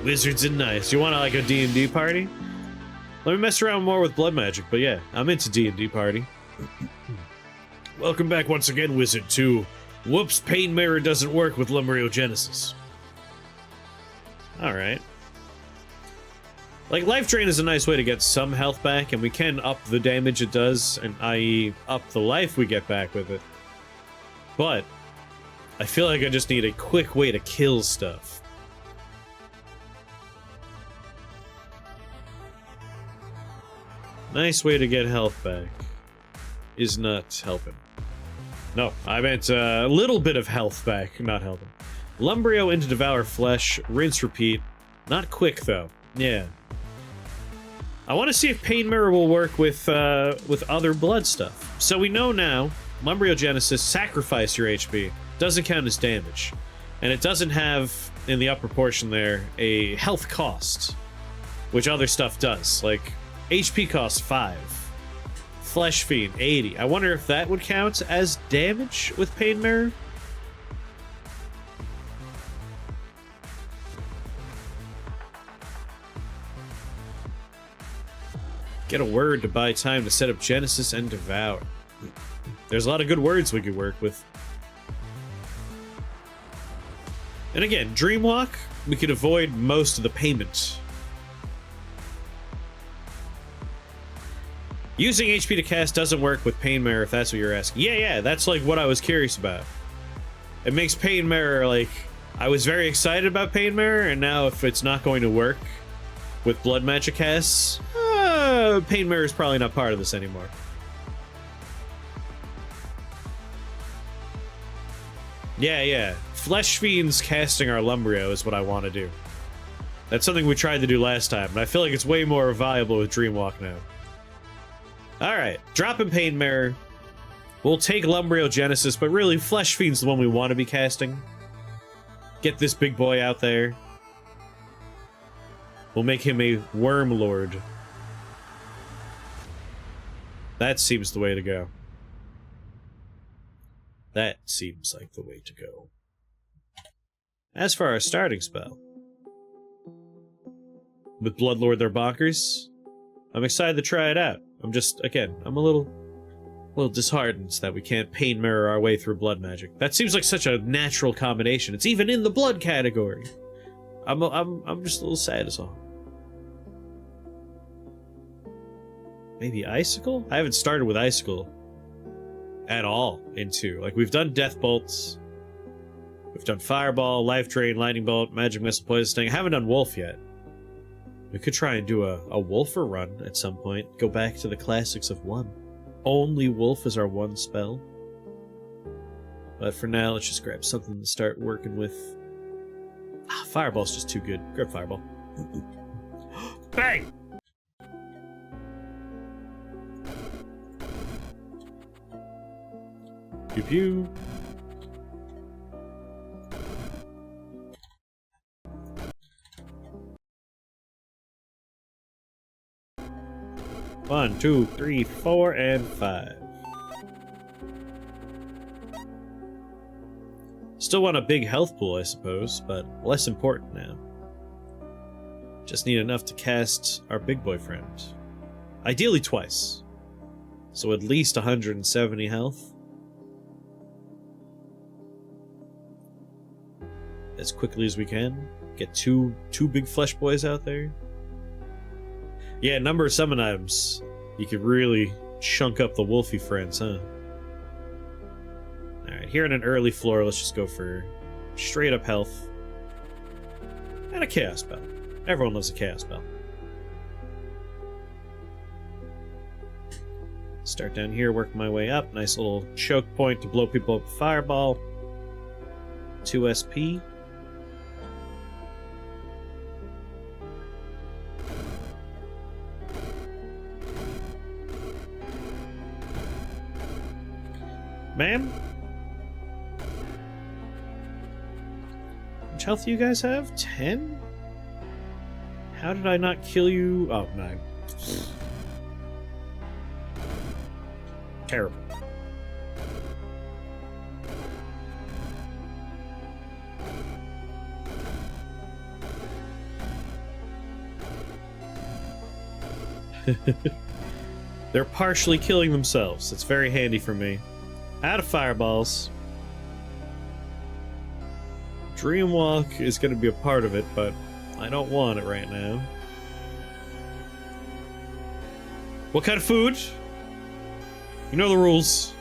Wizards and nice. You want like a D&D party? Let me mess around more with blood magic, but yeah, I'm into D&D party. Welcome back once again, Wizard 2. Whoops, Pain Mirror doesn't work with Lumberiogenesis. Alright. Like, Life Drain is a nice way to get some health back, and we can up the damage it does, and i.e. up the life we get back with it. But I feel like I just need a quick way to kill stuff. Nice way to get health back is not helping. No, I meant a little bit of health back, not helping. Lumbrio into Devour Flesh, rinse, repeat. Not quick, though. Yeah. I want to see if Pain Mirror will work with other blood stuff. So we know now, Lumbriogenesis, sacrifice your HP. Doesn't count as damage. And it doesn't have, in the upper portion there, a health cost. Which other stuff does. Like, HP cost 5. Flesh Fiend, 80. I wonder if that would count as damage with Pain Mirror? Get a word to buy time to set up Genesis and Devour. There's a lot of good words we could work with. And again, Dreamwalk, we could avoid most of the payment. Using HP to cast doesn't work with Pain Mirror, if that's what you're asking. Yeah, that's like what I was curious about. It makes Pain Mirror, like, I was very excited about Pain Mirror, and now if it's not going to work with blood magic casts, Pain Mirror is probably not part of this anymore. Yeah. Flesh Fiends casting our Lumbrio is what I want to do. That's something we tried to do last time, and I feel like it's way more valuable with Dreamwalk now. Alright, dropping Pain Mirror. We'll take Lumbriogenesis, but really, Flesh Fiend's the one we want to be casting. Get this big boy out there. We'll make him a Worm Lord. That seems the way to go. That seems like the way to go. As for our starting spell, with Bloodlord they're bonkers, I'm excited to try it out. I'm just, again, I'm a little disheartened that we can't Pain Mirror our way through blood magic. That seems like such a natural combination. It's even in the blood category. I'm just a little sad as all. Maybe Icicle? I haven't started with Icicle at all in 2. Like, we've done Death Bolts. We've done Fireball, Life Drain, Lightning Bolt, Magic Missile, Poison Sting. I haven't done Wolf yet. We could try and do a Wolfer run at some point. Go back to the classics of 1. Only Wolf is our 1 spell. But for now, let's just grab something to start working with. Fireball's just too good. Grab Fireball. Bang! Pew pew. One, 2, 3, 4, and 5. Still want a big health pool, I suppose, but less important now. Just need enough to cast our big boy friend. Ideally twice. So at least 170 health. As quickly as we can. Get two big flesh boys out there. Yeah, number of summon items. You could really chunk up the wolfy friends, huh? Alright, here in an early floor, let's just go for straight up health. And a chaos spell. Everyone loves a chaos spell. Start down here, work my way up. Nice little choke point to blow people up with Fireball. 2 SP. Ma'am? How much health do you guys have? 10? How did I not kill you? Oh, 9. Terrible. They're partially killing themselves. It's very handy for me. Out of fireballs. Dreamwalk is going to be a part of it, but I don't want it right now. What kind of food? You know the rules.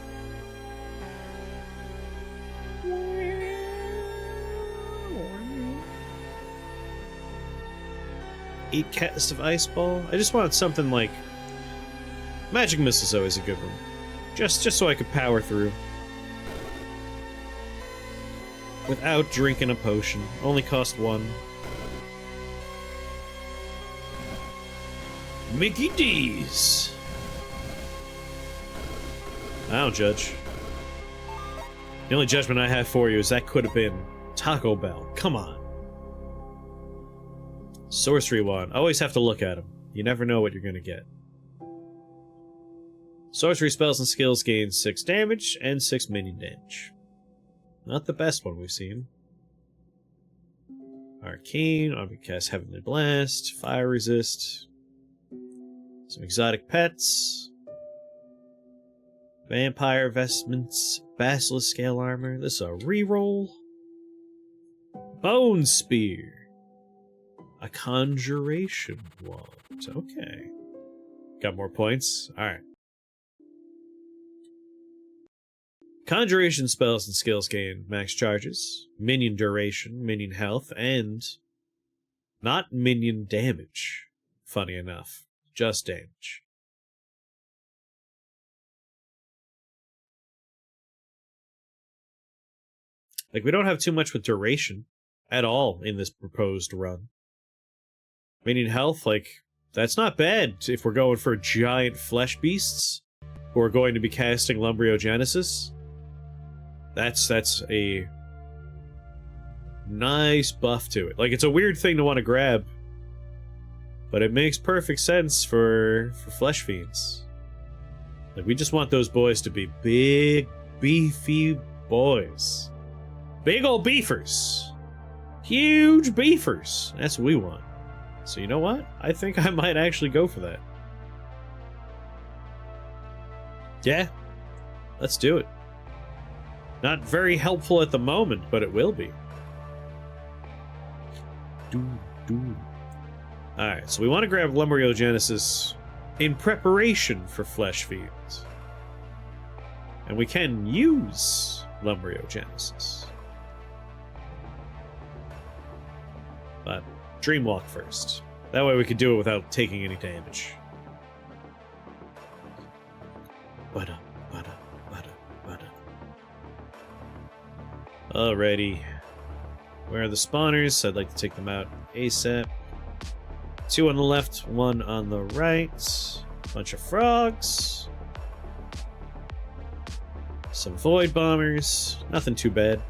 Eat cast of ice ball. I just wanted something like magic missile's always a good one. Just so I could power through. Without drinking a potion. Only cost 1. Mickey D's. I don't judge. The only judgment I have for you is that could have been Taco Bell. Come on. Sorcery wand. Always have to look at them. You never know what you're gonna get. Sorcery spells and skills gain 6 damage and 6 minion damage. Not the best one we've seen. Arcane, Army cast Heavenly Blast, Fire Resist, some exotic pets, Vampire Vestments, Basilisk Scale Armor, this is a reroll, Bone Spear, a Conjuration Wand, okay. Got more points? Alright. Conjuration spells and skills gain max charges, minion duration, minion health, and not minion damage, funny enough, just damage. Like, we don't have too much with duration at all in this proposed run. Minion health, like, that's not bad if we're going for giant flesh beasts who are going to be casting Lumbriogenesis. That's a nice buff to it. Like, it's a weird thing to want to grab, but it makes perfect sense for flesh fiends. Like, we just want those boys to be big, beefy boys. Big ol' beefers. Huge beefers. That's what we want. So you know what? I think I might actually go for that. Yeah. Let's do it. Not very helpful at the moment, but it will be. Alright, so we want to grab Lumbriogenesis in preparation for Flesh Fiends. And we can use Lumbriogenesis. But Dreamwalk first. That way we could do it without taking any damage. Alrighty. Where are the spawners? I'd like to take them out ASAP. 2 on the left, 1 on the right. Bunch of frogs. Some void bombers. Nothing too bad.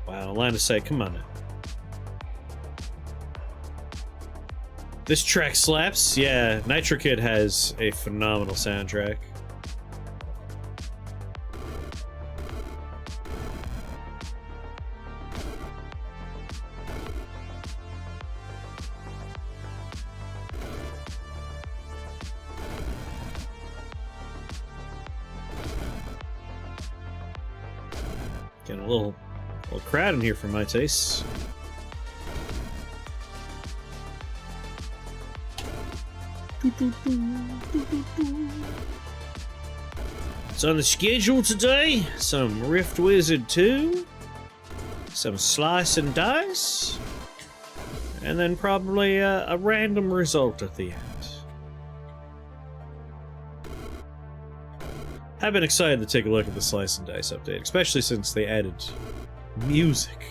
Wow, line of sight, come on now. This track slaps. Yeah, Nitro Kid has a phenomenal soundtrack. Getting a little crowd in here for my taste. It's on the schedule today. Some Rift Wizard 2, some Slice and Dice, and then probably a random result at the end. I've been excited to take a look at the Slice and Dice update, especially since they added music.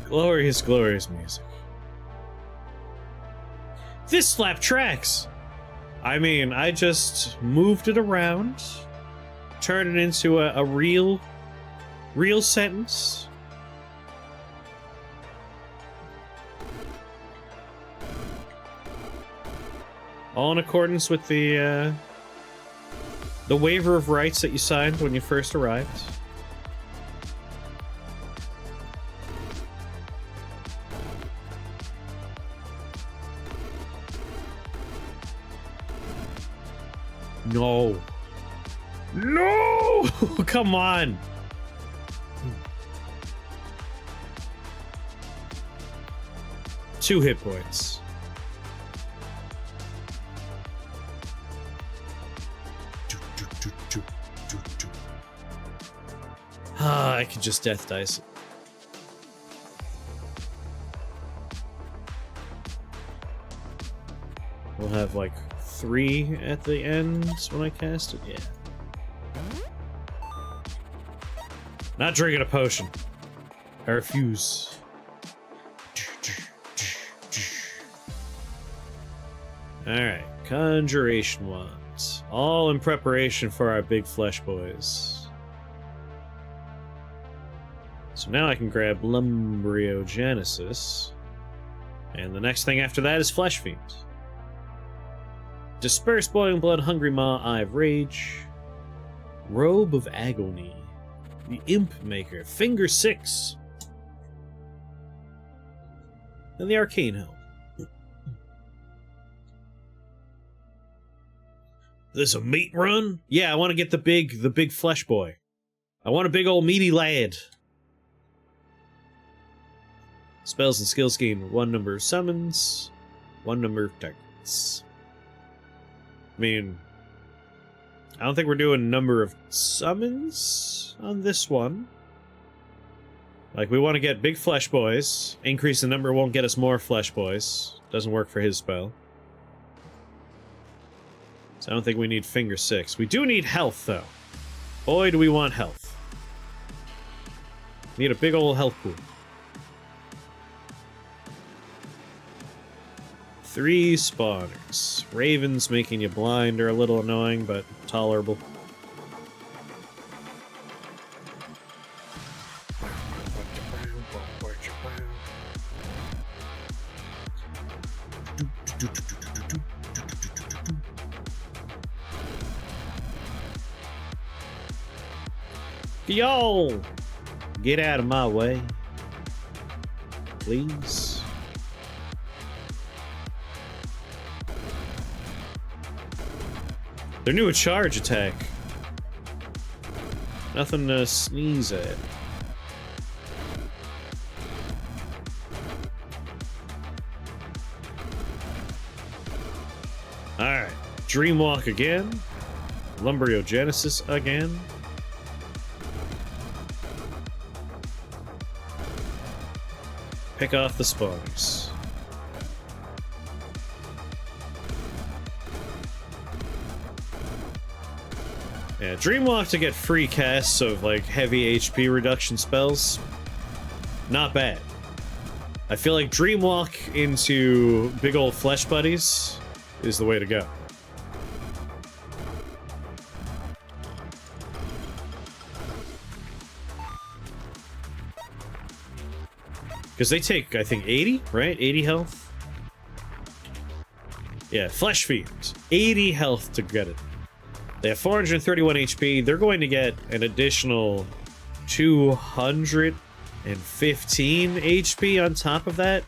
Glorious, glorious music. This slap tracks! I mean, I just moved it around, turned it into a real sentence. All in accordance with the waiver of rights that you signed when you first arrived. No. No! Come on! Two hit points. Ah, I could just death dice it. We'll have like 3 at the end when I cast it. Yeah. Not drinking a potion. I refuse. Alright, conjuration wands. All in preparation for our big flesh boys. So now I can grab Lumbriogenesis. And the next thing after that is Flesh Fiend. Disperse Boiling Blood, Hungry Maw, Eye of Rage. Robe of Agony. The Imp Maker, Finger 6. And the Arcane Helm. This a meat run? Yeah, I want to get the big flesh boy. I want a big old meaty lad. Spells and skills gain 1 number of summons, 1 number of targets. I mean, I don't think we're doing number of summons on this one. Like, we want to get big flesh boys. Increase the number won't get us more flesh boys. Doesn't work for his spell. So I don't think we need Finger 6. We do need health, though. Boy, do we want health. Need a big old health pool. 3 spawners. Ravens making you blind are a little annoying, but tolerable. Yo! Get out of my way. Please. They're new a charge attack. Nothing to sneeze at. Alright. Dreamwalk again. Lumbriogenesis again. Pick off the spawners. Yeah, Dreamwalk to get free casts of like heavy HP reduction spells. Not bad. I feel like Dreamwalk into big old flesh buddies is the way to go. Because they take, I think, 80, right? 80 health? Yeah, Flesh Fiend. 80 health to get it. They have 431 HP. They're going to get an additional 215 HP on top of that.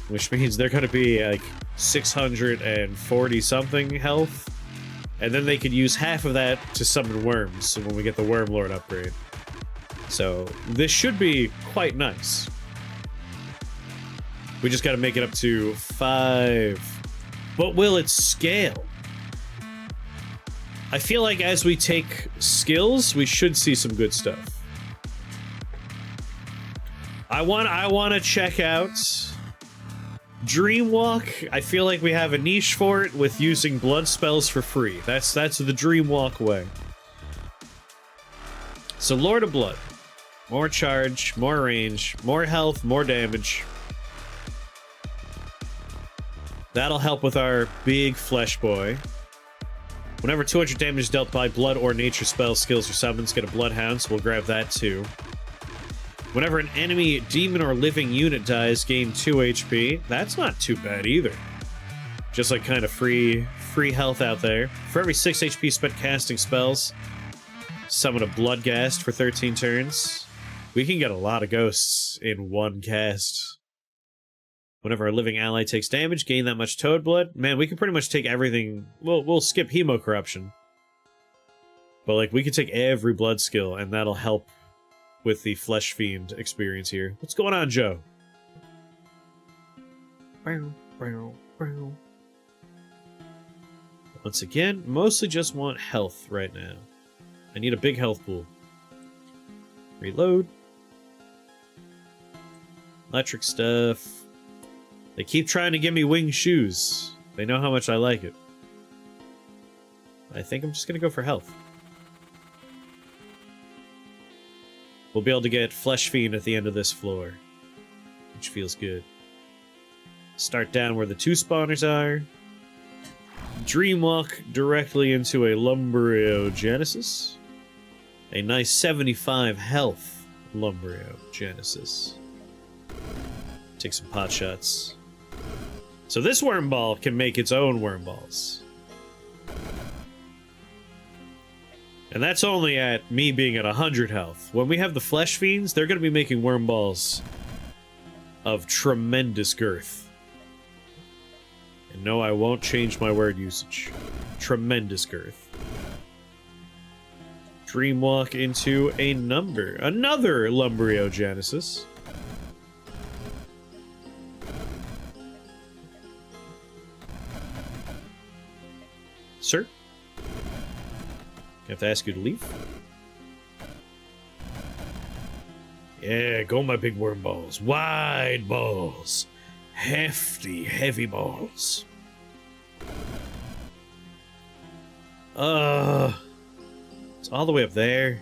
Which means they're going to be like 640 something health. And then they could use half of that to summon worms when we get the Worm Lord upgrade. So this should be quite nice. We just got to make it up to 5. But will it scale? I feel like as we take skills, we should see some good stuff. I want to check out Dreamwalk. I feel like we have a niche for it with using blood spells for free. That's the Dreamwalk way. So Lord of Blood. More charge, more range, more health, more damage. That'll help with our big flesh boy. Whenever 200 damage is dealt by blood or nature spells, skills, or summons, get a bloodhound, so we'll grab that too. Whenever an enemy, demon, or living unit dies, gain 2 HP. That's not too bad either. Just like kind of free health out there. For every 6 HP spent casting spells, summon a Bloodghast for 13 turns. We can get a lot of ghosts in one cast. Whenever a living ally takes damage, gain that much toad blood. Man, we can pretty much take everything. We'll skip Hemo Corruption. But like, we could take every blood skill, and that'll help with the Flesh Fiend experience here. What's going on, Joe? Once again, mostly just want health right now. I need a big health pool. Reload. Electric stuff. They keep trying to give me winged shoes. They know how much I like it. I think I'm just gonna go for health. We'll be able to get Flesh Fiend at the end of this floor, which feels good. Start down where the 2 spawners are. Dreamwalk directly into a Lumbriogenesis. A nice 75 health Lumbriogenesis. Take some pot shots. So this worm ball can make its own worm balls. And that's only at me being at 100 health. When we have the Flesh Fiends, they're going to be making worm balls of tremendous girth. And no, I won't change my word usage. Tremendous girth. Dreamwalk into another Lumbriogenesis. Sir? I have to ask you to leave? Yeah, go my big worm balls. Wide balls. Hefty, heavy balls. It's all the way up there.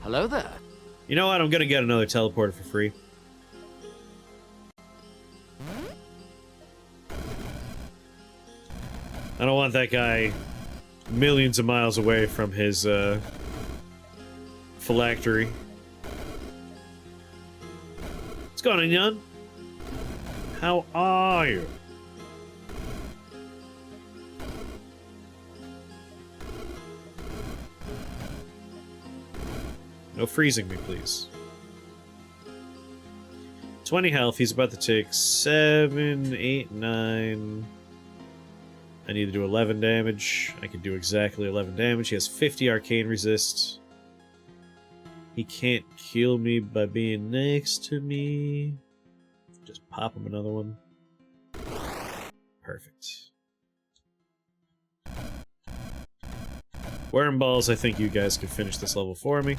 Hello there. You know what? I'm gonna get another teleporter for free. I don't want that guy millions of miles away from his phylactery. What's going on, Jan? How are you? No freezing me, please. 20 health. He's about to take 7, 8, 9. I need to do 11 damage. I can do exactly 11 damage. He has 50 arcane resist. He can't kill me by being next to me. Just pop him another one. Perfect. Worm balls, I think you guys could finish this level for me.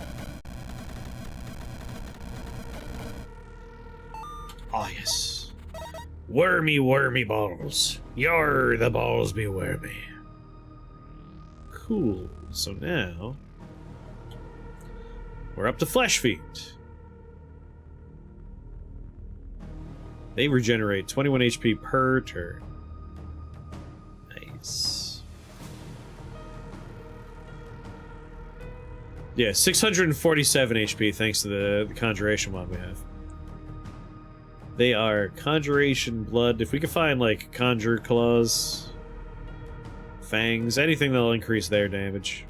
Oh, yes. Wormy, wormy balls. You're the balls be wormy. Cool. So now we're up to Flesh Fiend. They regenerate 21 HP per turn. Nice. Yeah, 647 HP thanks to the Conjuration mod we have. They are Conjuration Blood. If we could find, like, Conjure Claws, Fangs, anything that'll increase their damage.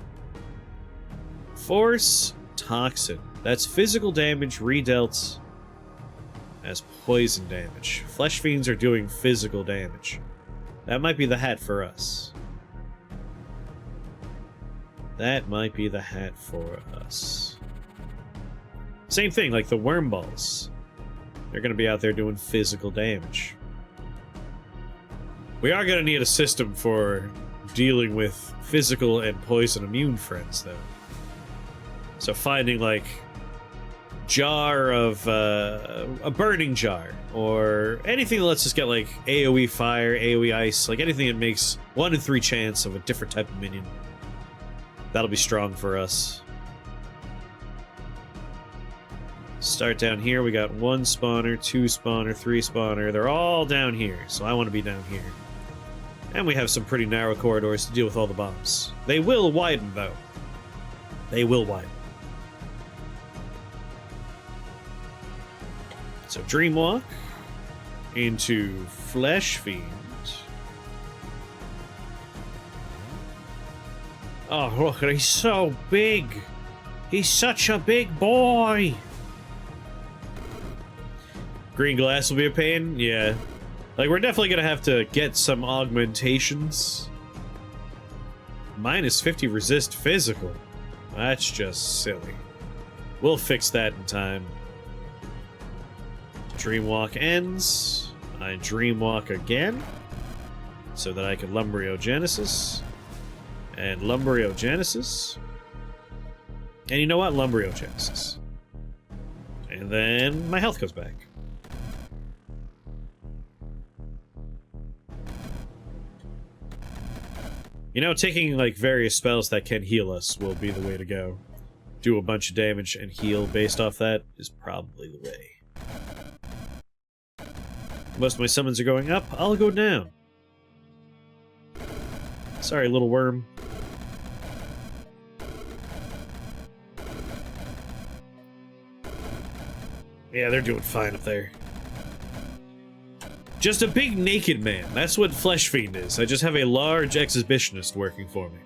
Force Toxin. That's physical damage redealt as poison damage. Flesh Fiends are doing physical damage. That might be the hat for us. That might be the hat for us. Same thing, like the worm balls. They're going to be out there doing physical damage. We are going to need a system for dealing with physical and poison immune friends, though. So finding, like, jar of a burning jar, or anything that lets us get, like, AoE fire, AoE ice, like anything that makes 1 in 3 chance of a different type of minion. That'll be strong for us. Start down here. We got 1 spawner, 2 spawner, 3 spawner. They're all down here, so I want to be down here. And we have some pretty narrow corridors to deal with all the bombs. They will widen, though. They will widen. So Dreamwalk into Flesh Fiend. Oh, look, he's so big. He's such a big boy. Green glass will be a pain? Yeah. Like, we're definitely gonna have to get some augmentations. Minus 50 resist physical. That's just silly. We'll fix that in time. Dreamwalk ends. I dreamwalk again. So that I can Lumbriogenesis. And Lumbriogenesis. And you know what? Lumbriogenesis. And then my health goes back. You know, taking, like, various spells that can heal us will be the way to go. Do a bunch of damage and heal based off that is probably the way. Most of my summons are going up, I'll go down. Sorry, little worm. Yeah, they're doing fine up there. Just a big naked man. That's what Flesh Fiend is. I just have a large exhibitionist working for me.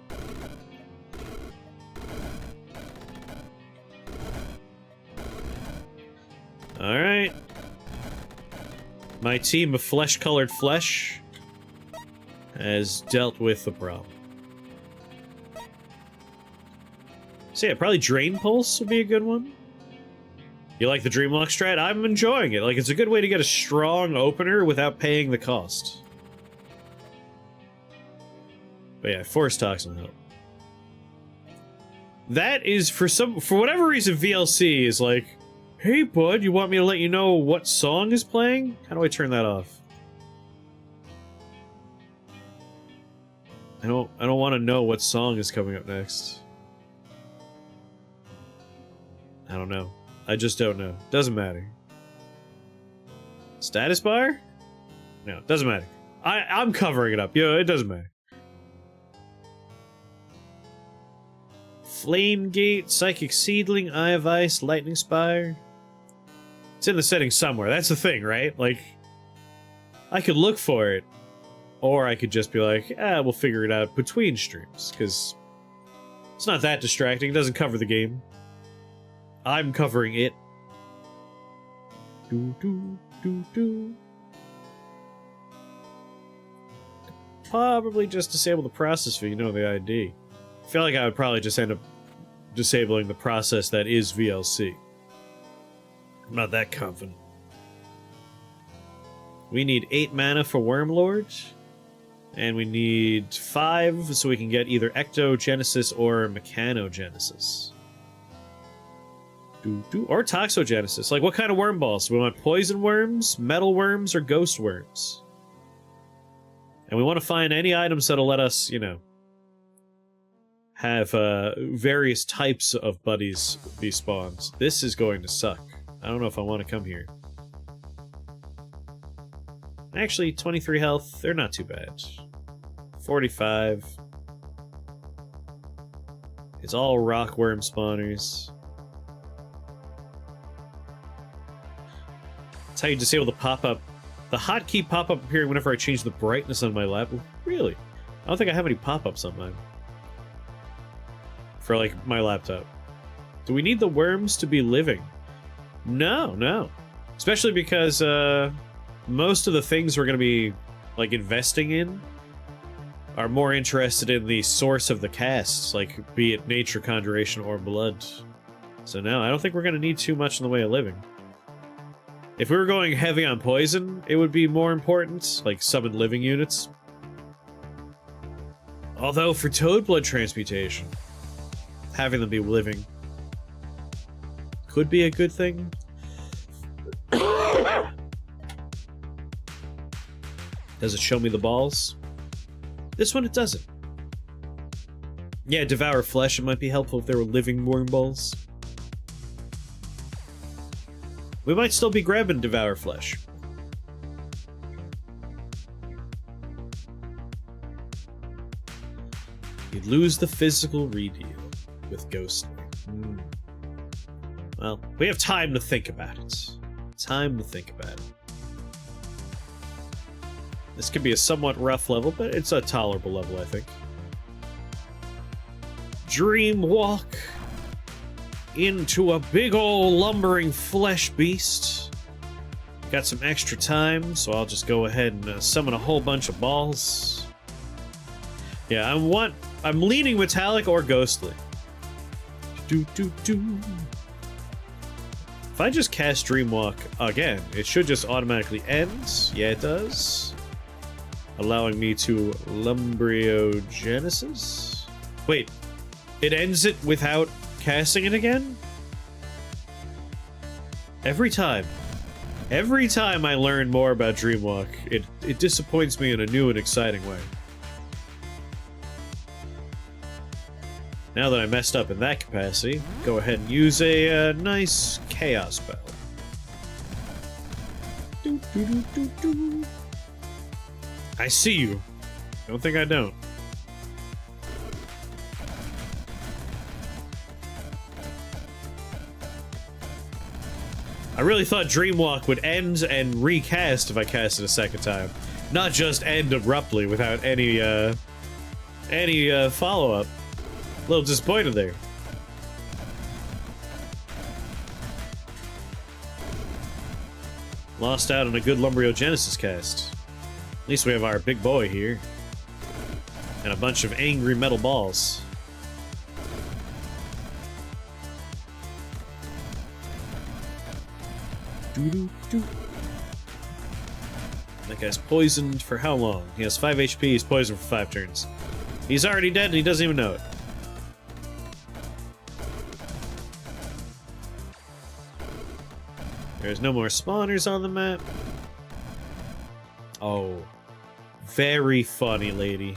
Alright. My team of flesh-colored flesh has dealt with the problem. So yeah, probably Drain Pulse would be a good one. You like the Dreamwalk strat? I'm enjoying it. Like, it's a good way to get a strong opener without paying the cost. But yeah, Force Toxin help. That is, for whatever reason, VLC is like, hey bud, you want me to let you know what song is playing? How do I turn that off? I don't want to know what song is coming up next. I don't know. I just don't know. Doesn't matter. Status bar? No, doesn't matter. I'm covering it up. Yo, it doesn't matter. Flame Gate, Psychic Seedling, Eye of Ice, Lightning Spire. It's in the settings somewhere. That's the thing, right? Like, I could look for it. Or I could just be like, we'll figure it out between streams. Because it's not that distracting. It doesn't cover the game. I'm covering it. Do do do do. Probably just disable the process fee, you know, the ID. I feel like I would probably just end up disabling the process that is VLC. I'm not that confident. We need 8 mana for Wormlord. And we need 5 so we can get either Ectogenesis or Mechanogenesis. Or Toxogenesis. Like, what kind of worm balls? Do we want poison worms, metal worms, or ghost worms? And we want to find any items that'll let us, you know, have various types of buddies be spawned. This is going to suck. I don't know if I want to come here. Actually, 23 health, they're not too bad. 45. It's all rock worm spawners. That's how you disable the pop-up. The hotkey pop-up appearing whenever I change the brightness on my laptop. Really? I don't think I have any pop-ups on mine. For, like, my laptop. Do we need the worms to be living? No, no. Especially because, most of the things we're going to be, like, investing in are more interested in the source of the casts, like, be it nature, conjuration, or blood. So no, I don't think we're going to need too much in the way of living. If we were going heavy on poison, it would be more important, like summon living units. Although for Toad Blood Transmutation, having them be living could be a good thing. Does it show me the balls? This one it doesn't. Yeah, Devour Flesh, it might be helpful if there were living worm balls. We might still be grabbing Devour Flesh. You'd lose the physical redeal with Ghostly. Well, we have time to think about it. Time to think about it. This could be a somewhat rough level, but it's a tolerable level, I think. Dreamwalk into a big ol' lumbering flesh beast. Got some extra time, so I'll just go ahead and summon a whole bunch of balls. Yeah, I'm leaning metallic or ghostly. If I just cast Dreamwalk again, it should just automatically end. Yeah, it does. Allowing me to Lumbriogenesis? Wait, it ends it without casting it again? Every time I learn more about Dreamwalk, it disappoints me in a new and exciting way. Now that I messed up in that capacity, go ahead and use a nice chaos spell. I see you. Don't think I don't. I really thought Dreamwalk would end and recast if I cast it a second time. Not just end abruptly without any follow-up. A little disappointed there. Lost out on a good Lumbriogenesis cast. At least we have our big boy here. And a bunch of angry metal balls. That guy's poisoned for how long? He has 5 HP, he's poisoned for 5 turns. He's already dead and he doesn't even know it. There's no more spawners on the map. Oh. Very funny, lady.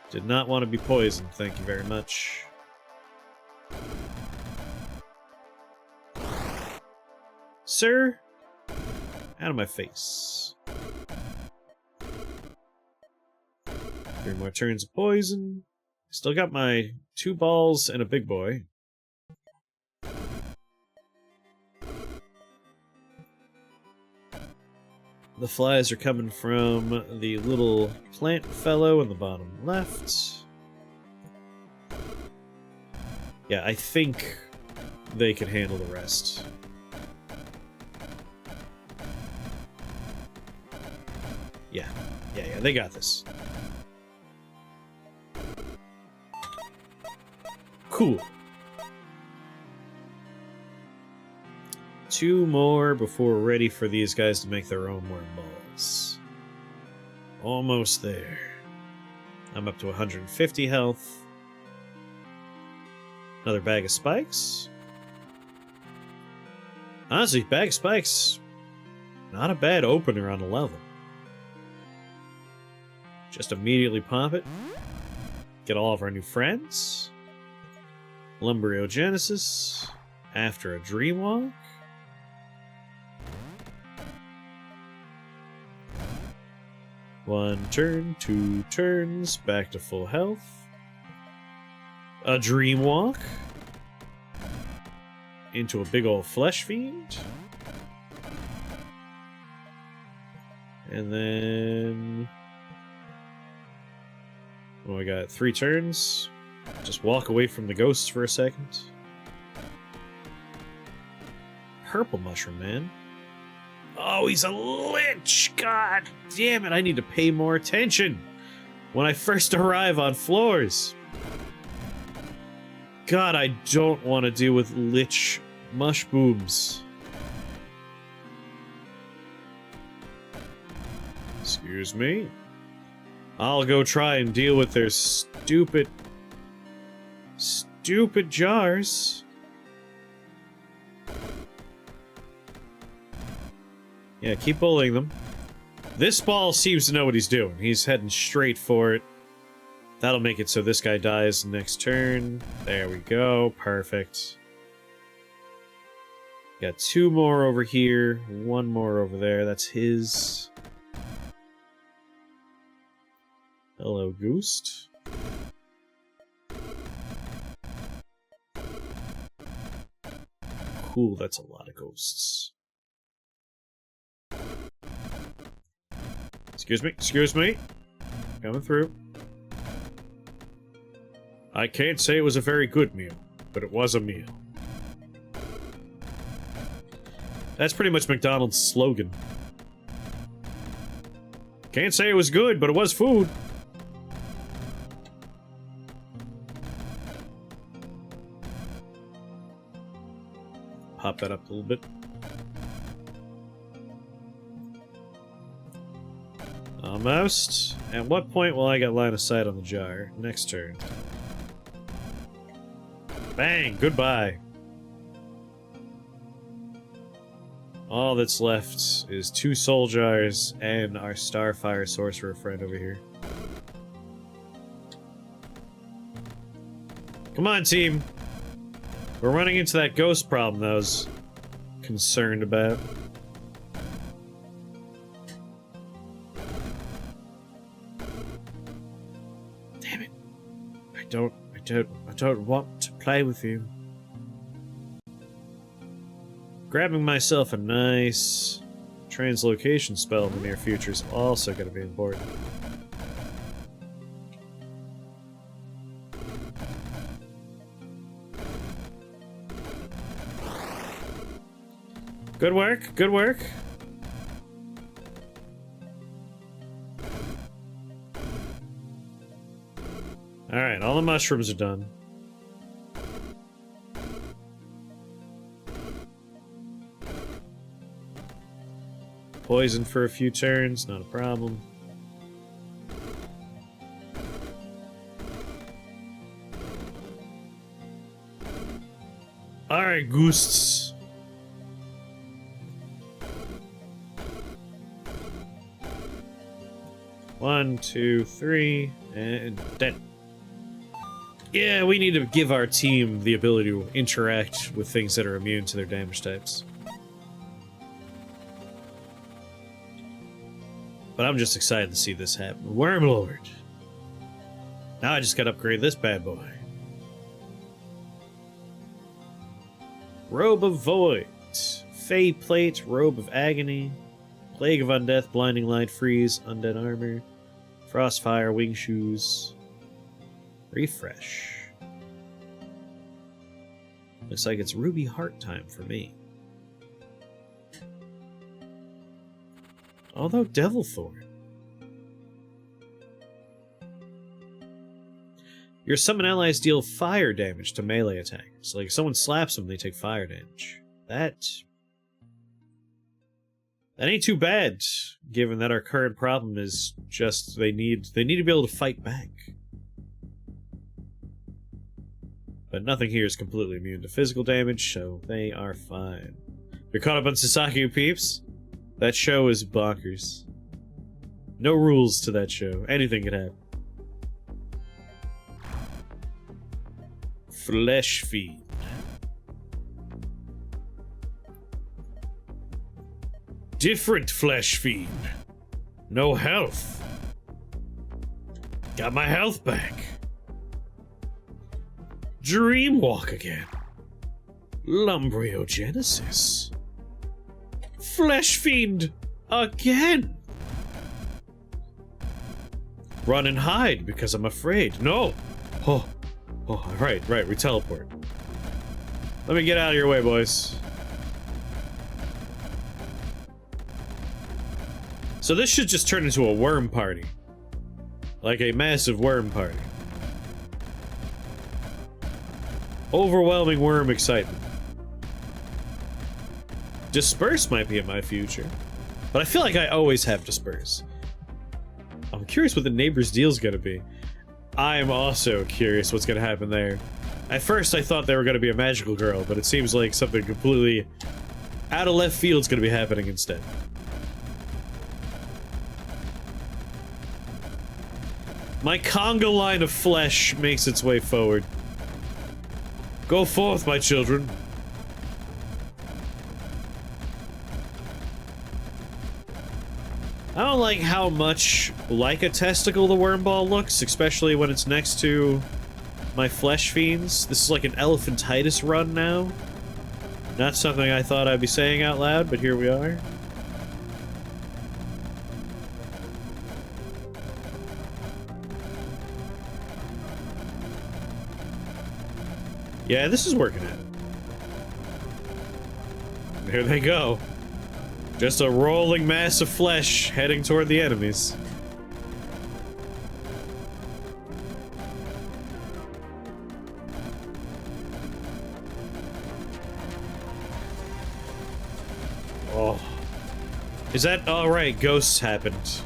Did not want to be poisoned, thank you very much. Sir? Out of my face. 3 more turns of poison. Still got my 2 balls and a big boy. The flies are coming from the little plant fellow in the bottom left. Yeah, I think they can handle the rest. Yeah, they got this. Cool. 2 more before we're ready for these guys to make their own worm balls. Almost there. I'm up to 150 health. Another bag of spikes. Honestly, bag of spikes, not a bad opener on a level. Just immediately pop it. Get all of our new friends. Lumbriogenesis. After a Dreamwalk. One turn, 2 turns, back to full health. A Dreamwalk. Into a big old flesh fiend. And then... oh, I got 3 turns. Just walk away from the ghosts for a second. Purple mushroom, man. Oh, he's a lich! God damn it, I need to pay more attention when I first arrive on floors. God, I don't want to deal with lich mushbooms. Excuse me. I'll go try and deal with their stupid jars. Yeah, keep bullying them. This ball seems to know what he's doing. He's heading straight for it. That'll make it so this guy dies next turn. There we go. Perfect. Got 2 more over here. 1 more over there. That's his. Hello, Ghost. Cool, that's a lot of ghosts. Excuse me. Coming through. I can't say it was a very good meal, but it was a meal. That's pretty much McDonald's slogan. Can't say it was good, but it was food. Pop that up a little bit. Almost. At what point will I get line of sight on the jar? Next turn. Bang! Goodbye. All that's left is 2 soul jars and our Starfire Sorcerer friend over here. Come on, team! We're running into that ghost problem that I was concerned about. Damn it. I don't want to play with you. Grabbing myself a nice translocation spell in the near future is also going to be important. Good work, good work. Alright, all the mushrooms are done. Poison for a few turns, not a problem. Alright, ghosts. One, two, three, and dead. Yeah, we need to give our team the ability to interact with things that are immune to their damage types. But I'm just excited to see this happen. Wormlord. Now I just gotta upgrade this bad boy. Robe of Void. Fey Plate, Robe of Agony. Plague of Undeath, Blinding Light, Freeze, Undead Armor. Frostfire, Wing Shoes. Refresh. Looks like it's Ruby Heart time for me. Although Devil Thorn. Your summon allies deal fire damage to melee attackers. Like if someone slaps them, they take fire damage. That ain't too bad, given that our current problem is just they need to be able to fight back. But nothing here is completely immune to physical damage, so they are fine. You're caught up on Sasaki, peeps? That show is bonkers. No rules to that show. Anything can happen. Flesh Fiend. Different Flesh Fiend. No health. Got my health back. Dreamwalk again. Lumbriogenesis. Flesh Fiend again. Run and hide because I'm afraid. No. Oh, right, we teleport. Let me get out of your way, boys. So this should just turn into a worm party. Like a massive worm party. Overwhelming worm excitement. Disperse might be in my future. But I feel like I always have Disperse. I'm curious what the neighbor's deal's gonna be. I am also curious what's gonna happen there. At first I thought they were gonna be a magical girl, but it seems like something completely out of left field's gonna be happening instead. My conga line of flesh makes its way forward. Go forth, my children. I don't like how much like a testicle the worm ball looks, especially when it's next to my flesh fiends. This is like an elephantitis run now. Not something I thought I'd be saying out loud, but here we are. Yeah, this is working out. There they go. Just a rolling mass of flesh heading toward the enemies. Oh. Is that... Oh, right, ghosts happened.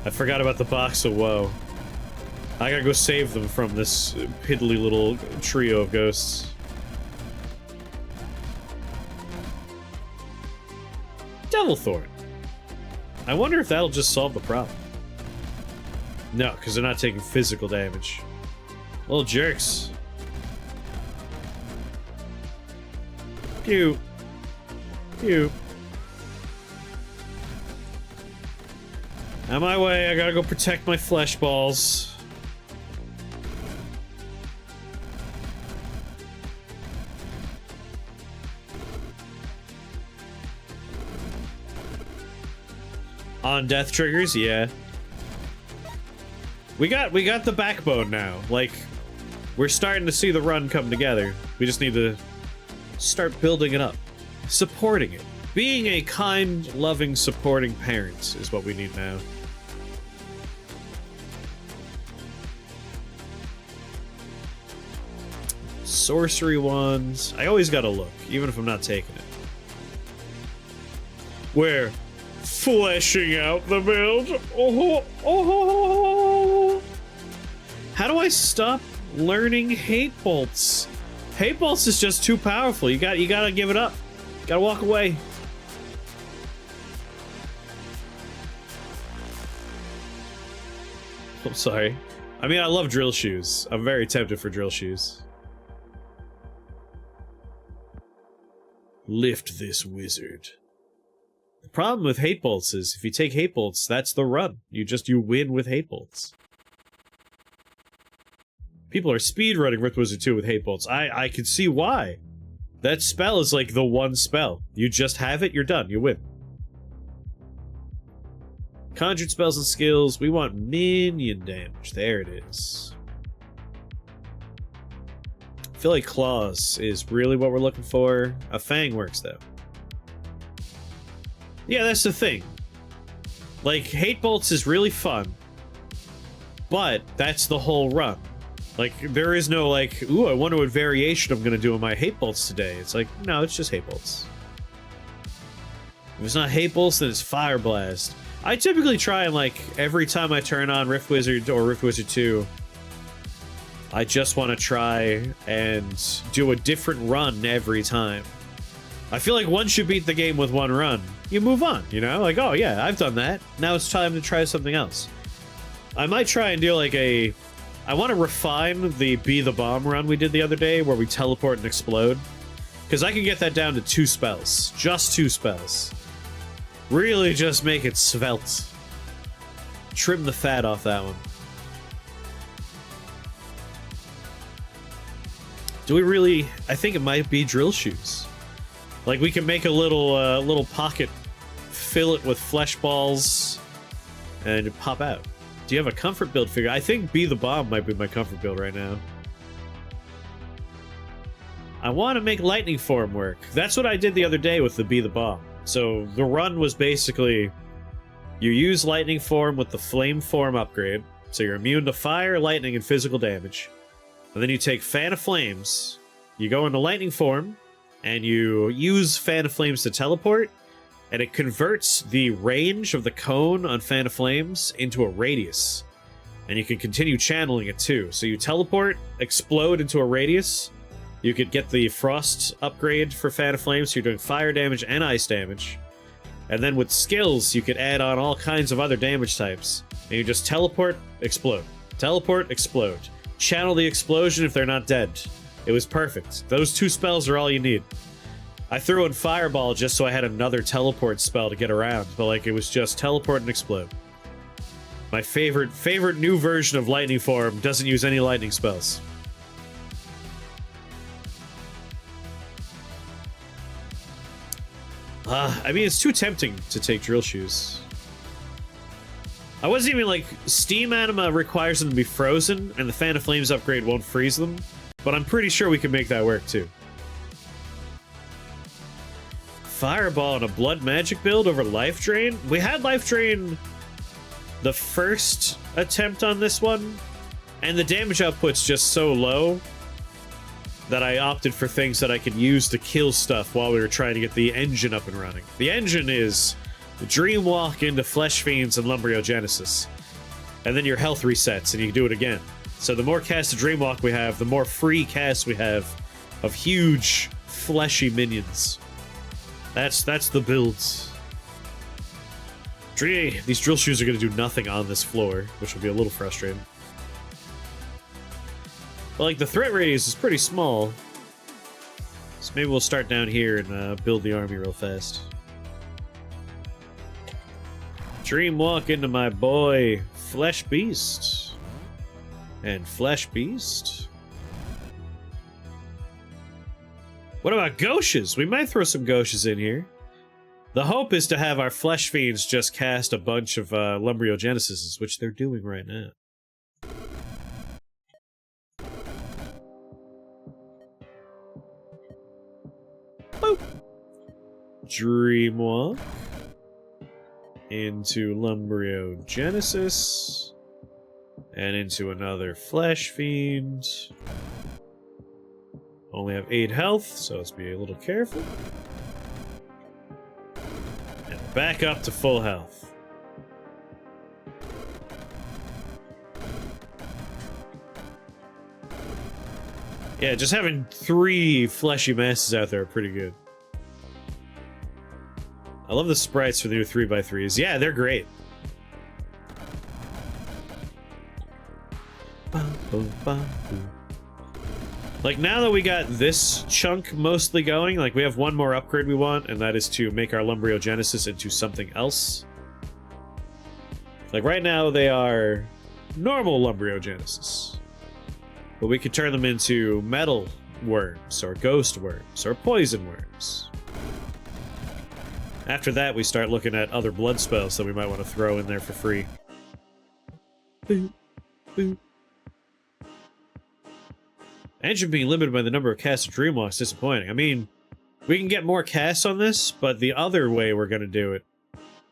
I forgot about the box of woe. I gotta go save them from this piddly little trio of ghosts. Devil Thorn. I wonder if that'll just solve the problem. No, because they're not taking physical damage. Little jerks. Pew. Pew. On my way, I gotta go protect my flesh balls. On death triggers, yeah. We got the backbone now. Like, we're starting to see the run come together. We just need to start building it up. Supporting it. Being a kind, loving, supporting parent is what we need now. Sorcery wands. I always gotta look, even if I'm not taking it. We're fleshing out the build. Oh. How do I stop learning hate bolts? Hate bolts is just too powerful. You gotta give it up. Gotta walk away. I'm sorry. I mean, I love drill shoes. I'm very tempted for drill shoes. Lift this wizard. The problem with hate bolts is if you take hate bolts, that's the run. You win with hate bolts. People are speedrunning Rift Wizard 2 with hate bolts. I can see why. That spell is like the one spell. You just have it, you're done, you win. Conjured spells and skills, we want minion damage. There it is. I feel like claws is really what we're looking for. A fang works though. Yeah, that's the thing. Like, hate bolts is really fun, but that's the whole run. Like, there is no like, ooh, I wonder what variation I'm gonna do with my hate bolts today. It's like, no, it's just hate bolts. If it's not hate bolts, then it's fire blast. I typically try and like, every time I turn on Rift Wizard or Rift Wizard 2, I just want to try and do a different run every time. I feel like once you beat the game with one run, you move on, you know? Like, oh yeah, I've done that. Now it's time to try something else. I might try and do like a... I want to refine the Be the Bomb run we did the other day, where we teleport and explode. Because I can get that down to 2 spells. Just 2 spells. Really just make it svelte. Trim the fat off that one. Do we really... I think it might be drill shoes. Like, we can make a little pocket, fill it with flesh balls, and pop out. Do you have a comfort build figure? I think Be the Bomb might be my comfort build right now. I want to make lightning form work. That's what I did the other day with the Be the Bomb. So the run was basically, you use lightning form with the flame form upgrade, so you're immune to fire, lightning, and physical damage. And then you take Fan of Flames, you go into lightning form, and you use Fan of Flames to teleport, and it converts the range of the cone on Fan of Flames into a radius. And you can continue channeling it too. So you teleport, explode into a radius. You could get the Frost upgrade for Fan of Flames, so you're doing fire damage and ice damage. And then with skills, you could add on all kinds of other damage types. And you just teleport, explode. Teleport, explode. Channel the explosion if they're not dead. It was perfect. Those 2 spells are all you need. I threw in Fireball just so I had another teleport spell to get around, but like it was just teleport and explode. My favorite new version of lightning form doesn't use any lightning spells. I mean, it's too tempting to take drill shoes. I wasn't even like, Steam Anima requires them to be frozen, and the Fan of Flames upgrade won't freeze them. but I'm pretty sure we can make that work too. Fireball and a blood magic build over life drain? We had life drain the first attempt on this one, and the damage output's just so low that I opted for things that I could use to kill stuff while we were trying to get the engine up and running. The engine is the Dreamwalk into Flesh Fiends and Lumbriogenesis. And then your health resets and you can do it again. So the more cast of Dreamwalk we have, the more free casts we have of huge, fleshy minions. That's the builds. These drill shoes are going to do nothing on this floor, which will be a little frustrating. But, like, the threat radius is pretty small. So maybe we'll start down here and build the army real fast. Dreamwalk into my boy, Flesh Beast. And Flesh Beast. What about Gauches? We might throw some Gauches in here. The hope is to have our Flesh Fiends just cast a bunch of Lumbriogenesises, which they're doing right now. Boop. Dreamwalk into Lumbriogenesis and into another Flesh Fiend. Only have 8 health, so let's be a little careful. And back up to full health. Yeah, just having 3 fleshy masses out there are pretty good. I love the sprites for the new 3x3s. Yeah, they're great. Like, now that we got this chunk mostly going, like, we have one more upgrade we want, and that is to make our Lumbriogenesis into something else. Like, right now, they are normal Lumbriogenesis. But we could turn them into metal worms, or ghost worms, or poison worms. After that, we start looking at other blood spells that we might want to throw in there for free. Boop, boop. Engine being limited by the number of casts of Dreamwalk is disappointing. I mean, we can get more casts on this, but the other way we're going to do it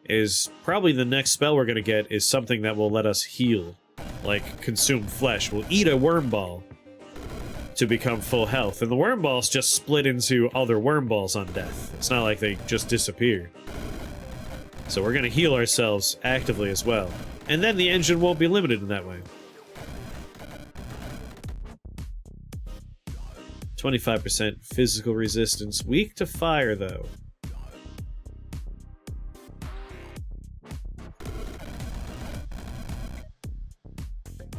is probably the next spell we're going to get is something that will let us heal. Like, consume flesh. We'll eat a worm ball to become full health, and the worm balls just split into other worm balls on death. It's not like they just disappear. So we're going to heal ourselves actively as well. And then the engine won't be limited in that way. 25% physical resistance. Weak to fire, though.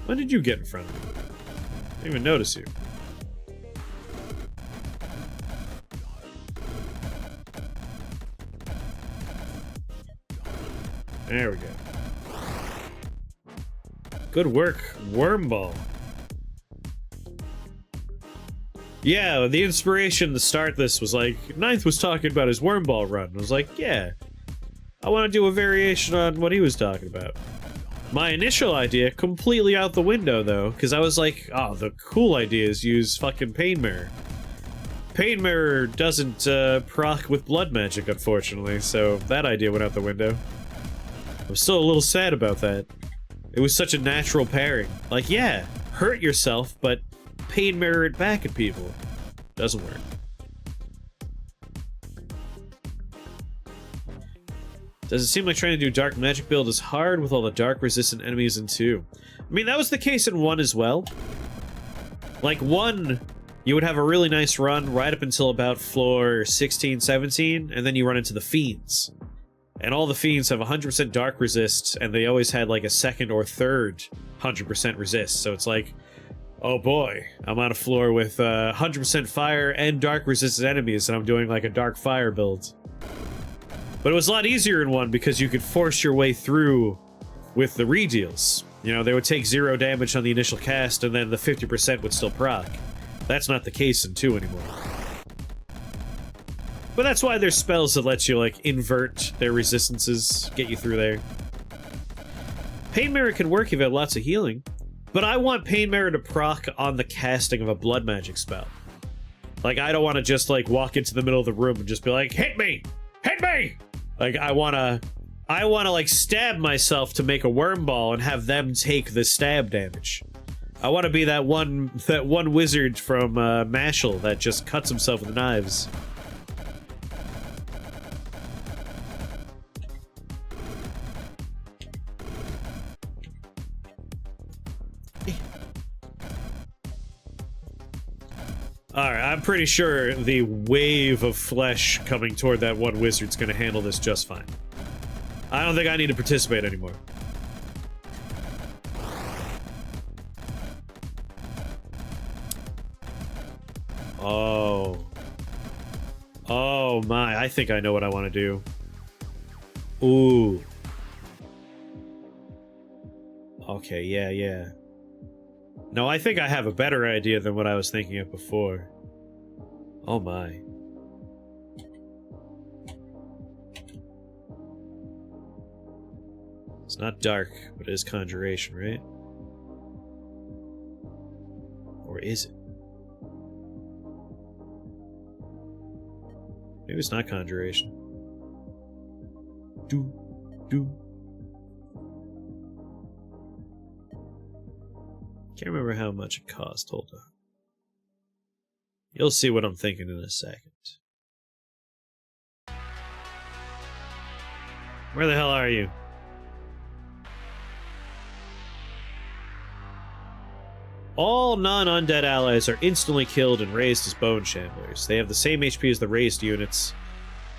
When did you get in front of me? I didn't even notice you. There we go. Good work, Worm Ball. Yeah, the inspiration to start this was like, Ninth was talking about his Worm Ball run. I was like, yeah, I want to do a variation on what he was talking about. My initial idea, completely out the window though, because I was like, oh, the cool idea is use fucking Pain Mirror. Pain Mirror doesn't proc with blood magic, unfortunately, so that idea went out the window. I'm still a little sad about that. It was such a natural pairing. Like, yeah, hurt yourself, but Pain Mirror it back at people. Doesn't work. Does it seem like trying to do dark magic build is hard with all the dark resistant enemies in 2? I mean, that was the case in 1 as well. Like, 1, you would have a really nice run right up until about floor 16, 17, and then you run into the fiends. And all the fiends have 100% dark resist, and they always had like a second or third 100% resist. So it's like, oh boy, I'm on a floor with 100% fire and dark resistant enemies, and I'm doing like a dark fire build. But it was a lot easier in 1 because you could force your way through with the redeals. You know, they would take 0 damage on the initial cast, and then the 50% would still proc. That's not the case in 2 anymore. But that's why there's spells that let you, like, invert their resistances, get you through there. Pain Mirror can work if you have lots of healing. But I want Pain Mirror to proc on the casting of a blood magic spell. Like, I don't want to just, like, walk into the middle of the room and just be like, hit me! Hit me! Like, I want to, like, stab myself to make a worm ball and have them take the stab damage. I want to be that one wizard from Mashal that just cuts himself with knives. Alright, I'm pretty sure the wave of flesh coming toward that one wizard's gonna handle this just fine. I don't think I need to participate anymore. Oh. Oh my, I think I know what I want to do. Ooh. Okay, yeah. No, I think I have a better idea than what I was thinking of before. Oh my. It's not dark, but it is conjuration, right? Or is it? Maybe it's not conjuration. Can't remember how much it cost. Hold on. You'll see what I'm thinking in a second. Where the hell are you? All non-undead allies are instantly killed and raised as bone shamblers. They have the same HP as the raised units,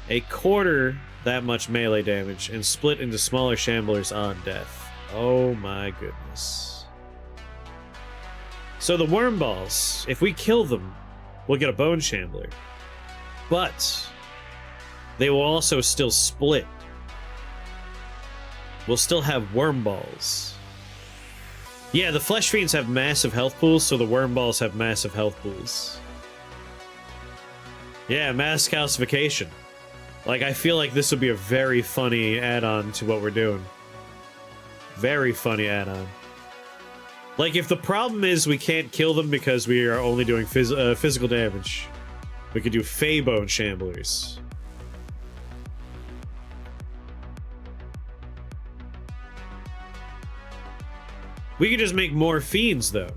a quarter that much melee damage, and split into smaller shamblers on death. Oh my goodness. So the worm balls, if we kill them, we'll get a bone shambler. But they will also still split. We'll still have worm balls. Yeah, the flesh fiends have massive health pools, so the worm balls have massive health pools. Yeah, mass calcification. Like, I feel like this would be a very funny add-on to what we're doing. Very funny add-on. Like, if the problem is we can't kill them because we are only doing physical damage, we could do Fey Bone Shamblers. We could just make more fiends, though.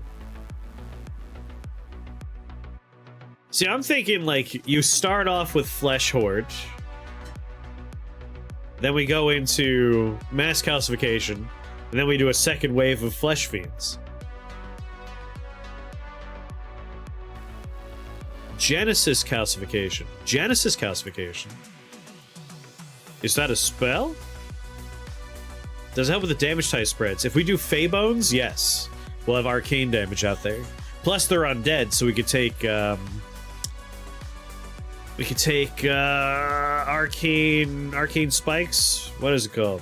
See, I'm thinking, like, you start off with Flesh Horde, then we go into Mass Calcification, and then we do a second wave of Flesh Fiends. Genesis Calcification. Genesis Calcification? Is that a spell? Does it help with the damage type spreads? If we do Fey Bones, yes. We'll have arcane damage out there. Plus, they're undead, so we could take, arcane spikes? What is it called?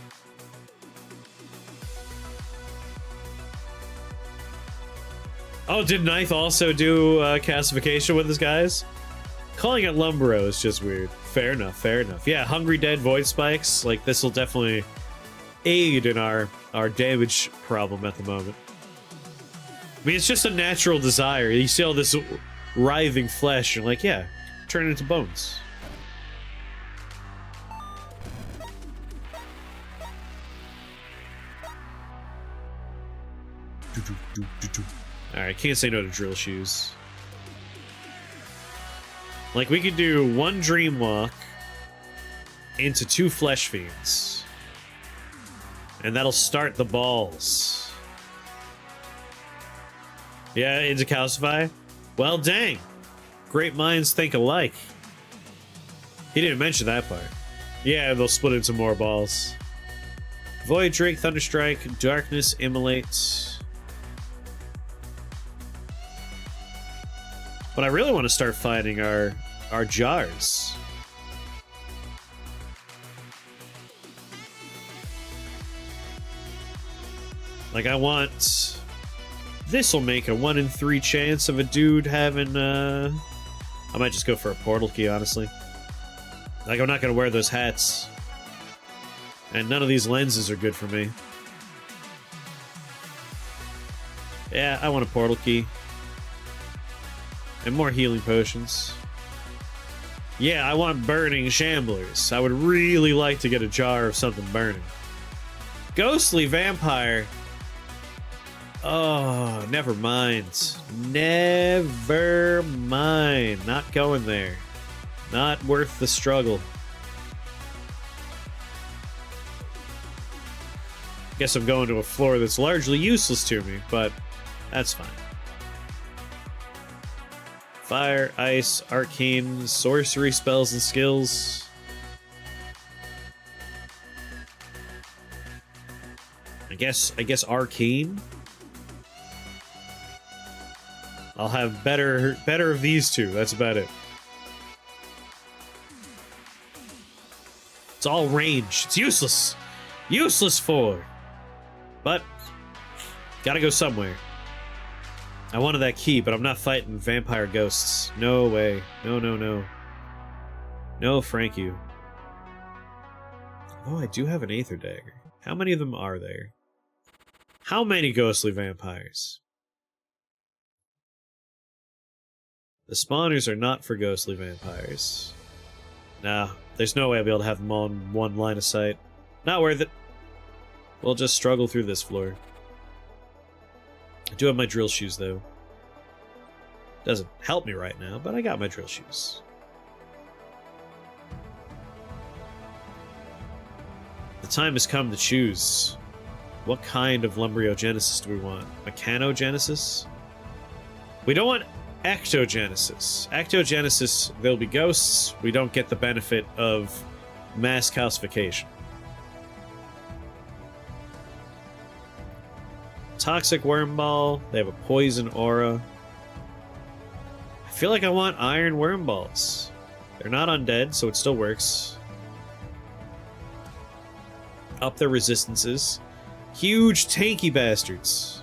Oh, did Ninth also do calcification with his guys? Calling it Lumbro is just weird. Fair enough, fair enough. Yeah, Hungry Dead Void Spikes, like, this will definitely aid in our damage problem at the moment. I mean, it's just a natural desire. You see all this writhing flesh, and like, yeah, turn it into bones. Alright, can't say no to drill shoes. Like, we could do one Dreamwalk into 2 Flesh Fiends. And that'll start the balls. Yeah, into Calcify? Well, dang. Great minds think alike. He didn't mention that part. Yeah, they'll split into more balls. Void Drake, Thunderstrike, Darkness, Immolate. But I really want to start fighting our jars. Like, I want... This'll make a 1 in 3 chance of a dude having, I might just go for a portal key, honestly. Like, I'm not gonna wear those hats. And none of these lenses are good for me. Yeah, I want a portal key. And more healing potions. Yeah, I want burning shamblers. I would really like to get a jar of something burning. Ghostly vampire. Oh, never mind. Never mind. Not going there. Not worth the struggle. Guess I'm going to a floor that's largely useless to me, but that's fine. Fire, ice, arcane, sorcery spells and skills. I guess arcane. I'll have better of these two. That's about it. It's all range. It's useless. Useless for. But gotta go somewhere. I wanted that key, but I'm not fighting vampire ghosts. No way. No, no, no. No, thank you. Oh, I do have an Aether Dagger. How many of them are there? How many ghostly vampires? The spawners are not for ghostly vampires. Nah, there's no way I'll be able to have them all in one line of sight. Not worth it. We'll just struggle through this floor. I do have my drill shoes, though. Doesn't help me right now, but I got my drill shoes. The time has come to choose. What kind of lumbriogenesis do we want? Mechanogenesis? We don't want ectogenesis. Ectogenesis, there'll be ghosts. We don't get the benefit of mass calcification. Toxic worm ball. They have a poison aura. I feel like I want iron worm balls. They're not undead, so it still works. Up their resistances. Huge tanky bastards.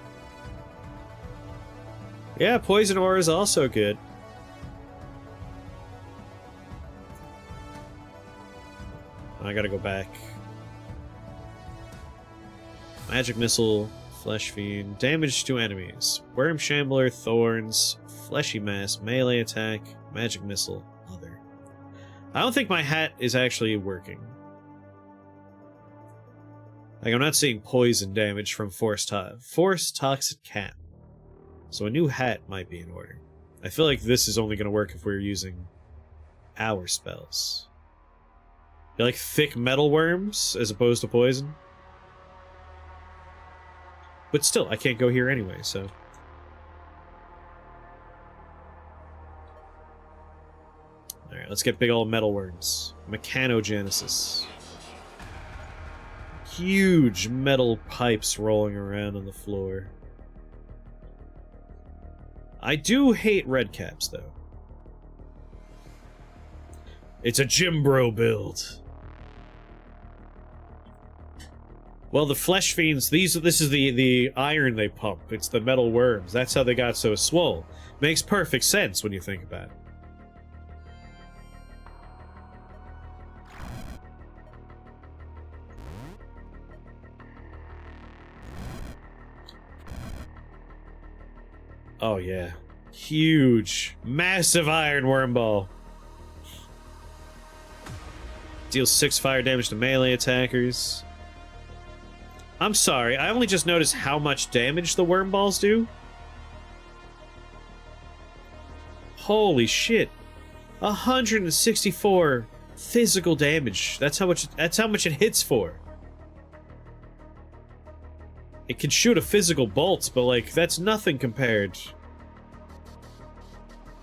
Yeah, poison aura is also good. I gotta go back. Magic missile. Flesh fiend. Damage to enemies. Worm shambler, thorns, fleshy mass, melee attack, magic missile, other. I don't think my hat is actually working. Like, I'm not seeing poison damage from force toxic cap. So a new hat might be in order. I feel like this is only going to work if we're using our spells. You like thick metal worms as opposed to poison? But still, I can't go here anyway, so... Alright, let's get big old metal worms. Mechanogenesis. Huge metal pipes rolling around on the floor. I do hate red caps, though. It's a gym bro build. Well, the flesh fiends, this is the iron they pump. It's the metal worms. That's how they got so swole. Makes perfect sense when you think about it. Oh yeah. Huge, massive iron worm ball. Deals 6 fire damage to melee attackers. I'm sorry, I only just noticed how much damage the worm balls do. Holy shit. 164 physical damage. That's how much it hits for. It can shoot a physical bolt, but like that's nothing compared.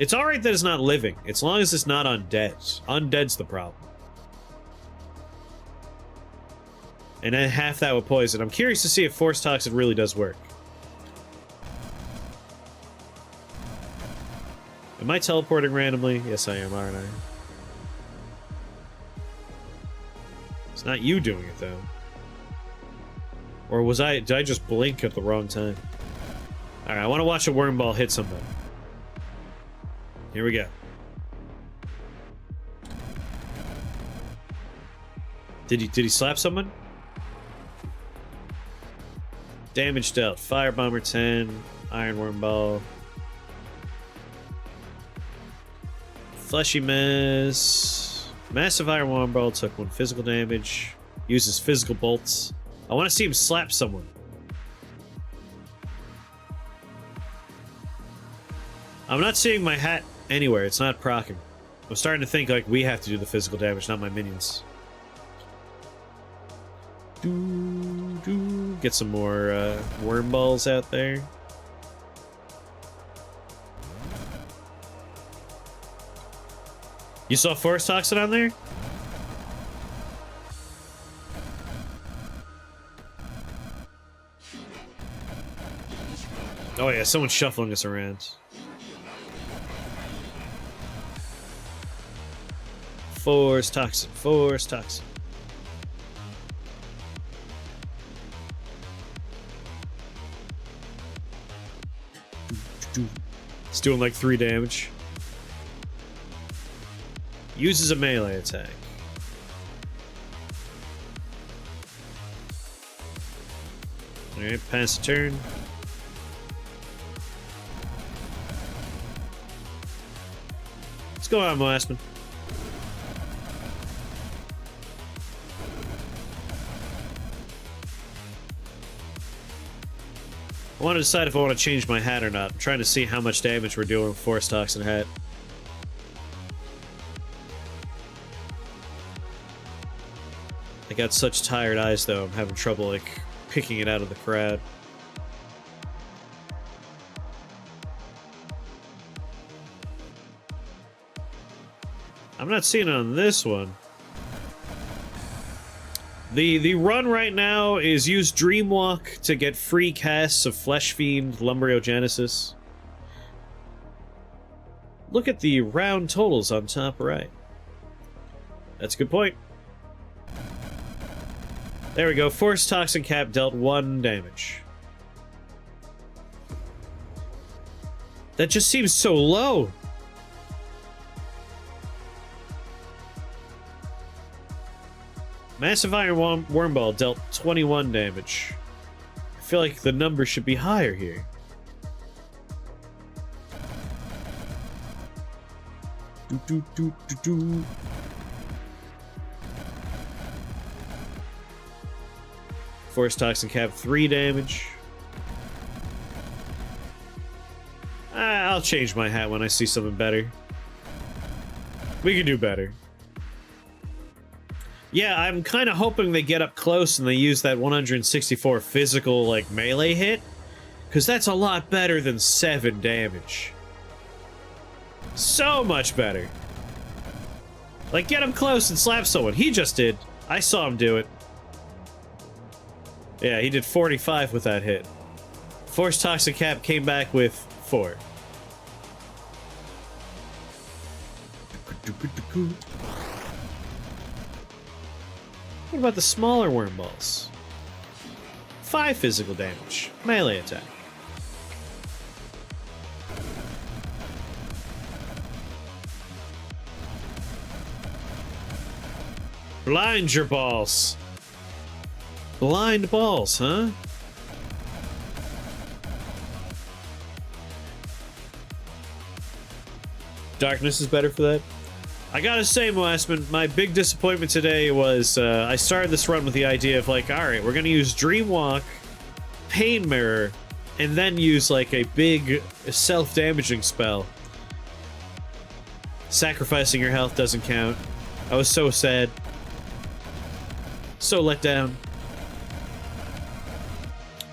It's alright that it's not living, as long as it's not undead. Undead's the problem. And then half that with poison. I'm curious to see if Force Toxin really does work. Am I teleporting randomly? Yes, I am, aren't I? It's not you doing it, though. Or was I... Did I just blink at the wrong time? Alright, I want to watch a worm ball hit somebody. Here we go. Did he slap someone? Damage dealt. Firebomber 10. Ironworm Ball. Fleshy Mess. Massive Ironworm Ball took 1 physical damage. Uses physical bolts. I want to see him slap someone. I'm not seeing my hat anywhere. It's not proccing. I'm starting to think like we have to do the physical damage, not my minions. Get some more worm balls out there. You saw Force Toxin on there? Oh yeah, someone's shuffling us around. Force Toxin, Force Toxin. It's doing like 3 damage. Uses a melee attack. Alright, pass the turn. What's going on, Moasman? I want to decide if I want to change my hat or not. I'm trying to see how much damage we're doing with Force Toxin hat. I got such tired eyes, though. I'm having trouble, like, picking it out of the crowd. I'm not seeing it on this one. The run right now is use Dreamwalk to get free casts of Flesh Fiend, Lumbriogenesis. Look at the round totals on top right. That's a good point. There we go. Force Toxin Cap dealt 1 damage. That just seems so low. Massive Iron Worm Ball dealt 21 damage. I feel like the number should be higher here. Force Toxin Cap 3 damage. I'll change my hat when I see something better. We can do better. Yeah, I'm kind of hoping they get up close and they use that 164 physical, like, melee hit. Because that's a lot better than 7 damage. So much better. Like, get him close and slap someone. He just did. I saw him do it. Yeah, he did 45 with that hit. Force Toxin Cap came back with 4. What about the smaller worm balls? 5 physical damage. Melee attack. Blind your balls. Blind balls, huh? Darkness is better for that? I gotta say, Moasman, my big disappointment today was I started this run with the idea of like, alright, we're gonna use Dreamwalk, Pain Mirror, and then use like a big self-damaging spell. Sacrificing your health doesn't count. I was so sad. So let down.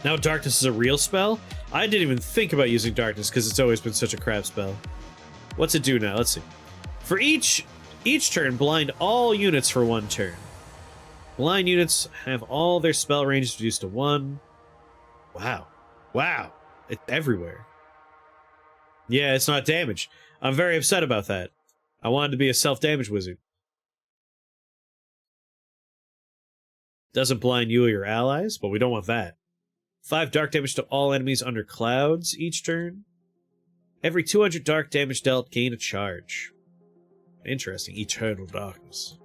Now Darkness is a real spell? I didn't even think about using Darkness because it's always been such a crap spell. What's it do now? Let's see. For each turn, blind all units for 1 turn. Blind units have all their spell ranges reduced to 1. Wow. Wow. It's everywhere. Yeah, it's not damage. I'm very upset about that. I wanted to be a self-damage wizard. Doesn't blind you or your allies, but we don't want that. 5 dark damage to all enemies under clouds each turn. Every 200 dark damage dealt, gain a charge. Interesting. Eternal darkness.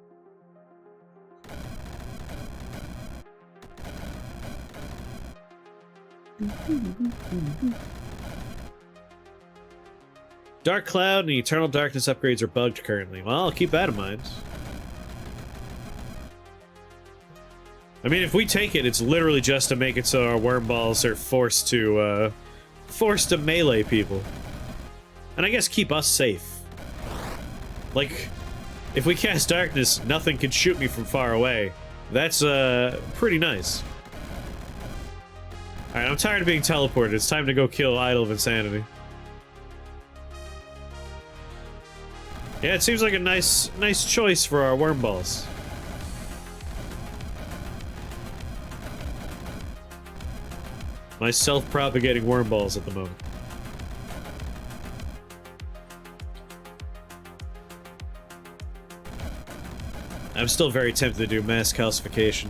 Dark Cloud and Eternal Darkness upgrades are bugged currently. Well, I'll keep that in mind. I mean, if we take it, it's literally just to make it so our worm balls are forced to melee people. And I guess keep us safe. Like, if we cast Darkness, nothing can shoot me from far away. That's, pretty nice. Alright, I'm tired of being teleported. It's time to go kill Idol of Insanity. Yeah, it seems like a nice choice for our worm balls. My self-propagating worm balls at the moment. I'm still very tempted to do mass calcification.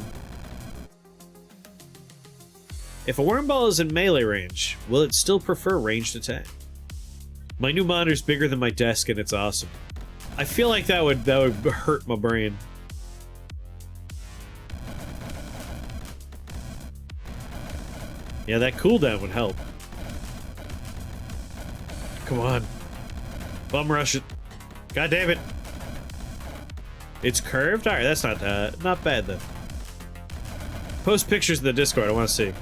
If a worm ball is in melee range, will it still prefer ranged attack? My new monitor's bigger than my desk and it's awesome. I feel like that would hurt my brain. Yeah, that cooldown would help. Come on. Bum rush it. God damn it. It's curved? Alright, that's not bad then. Post pictures in the Discord, I want to see.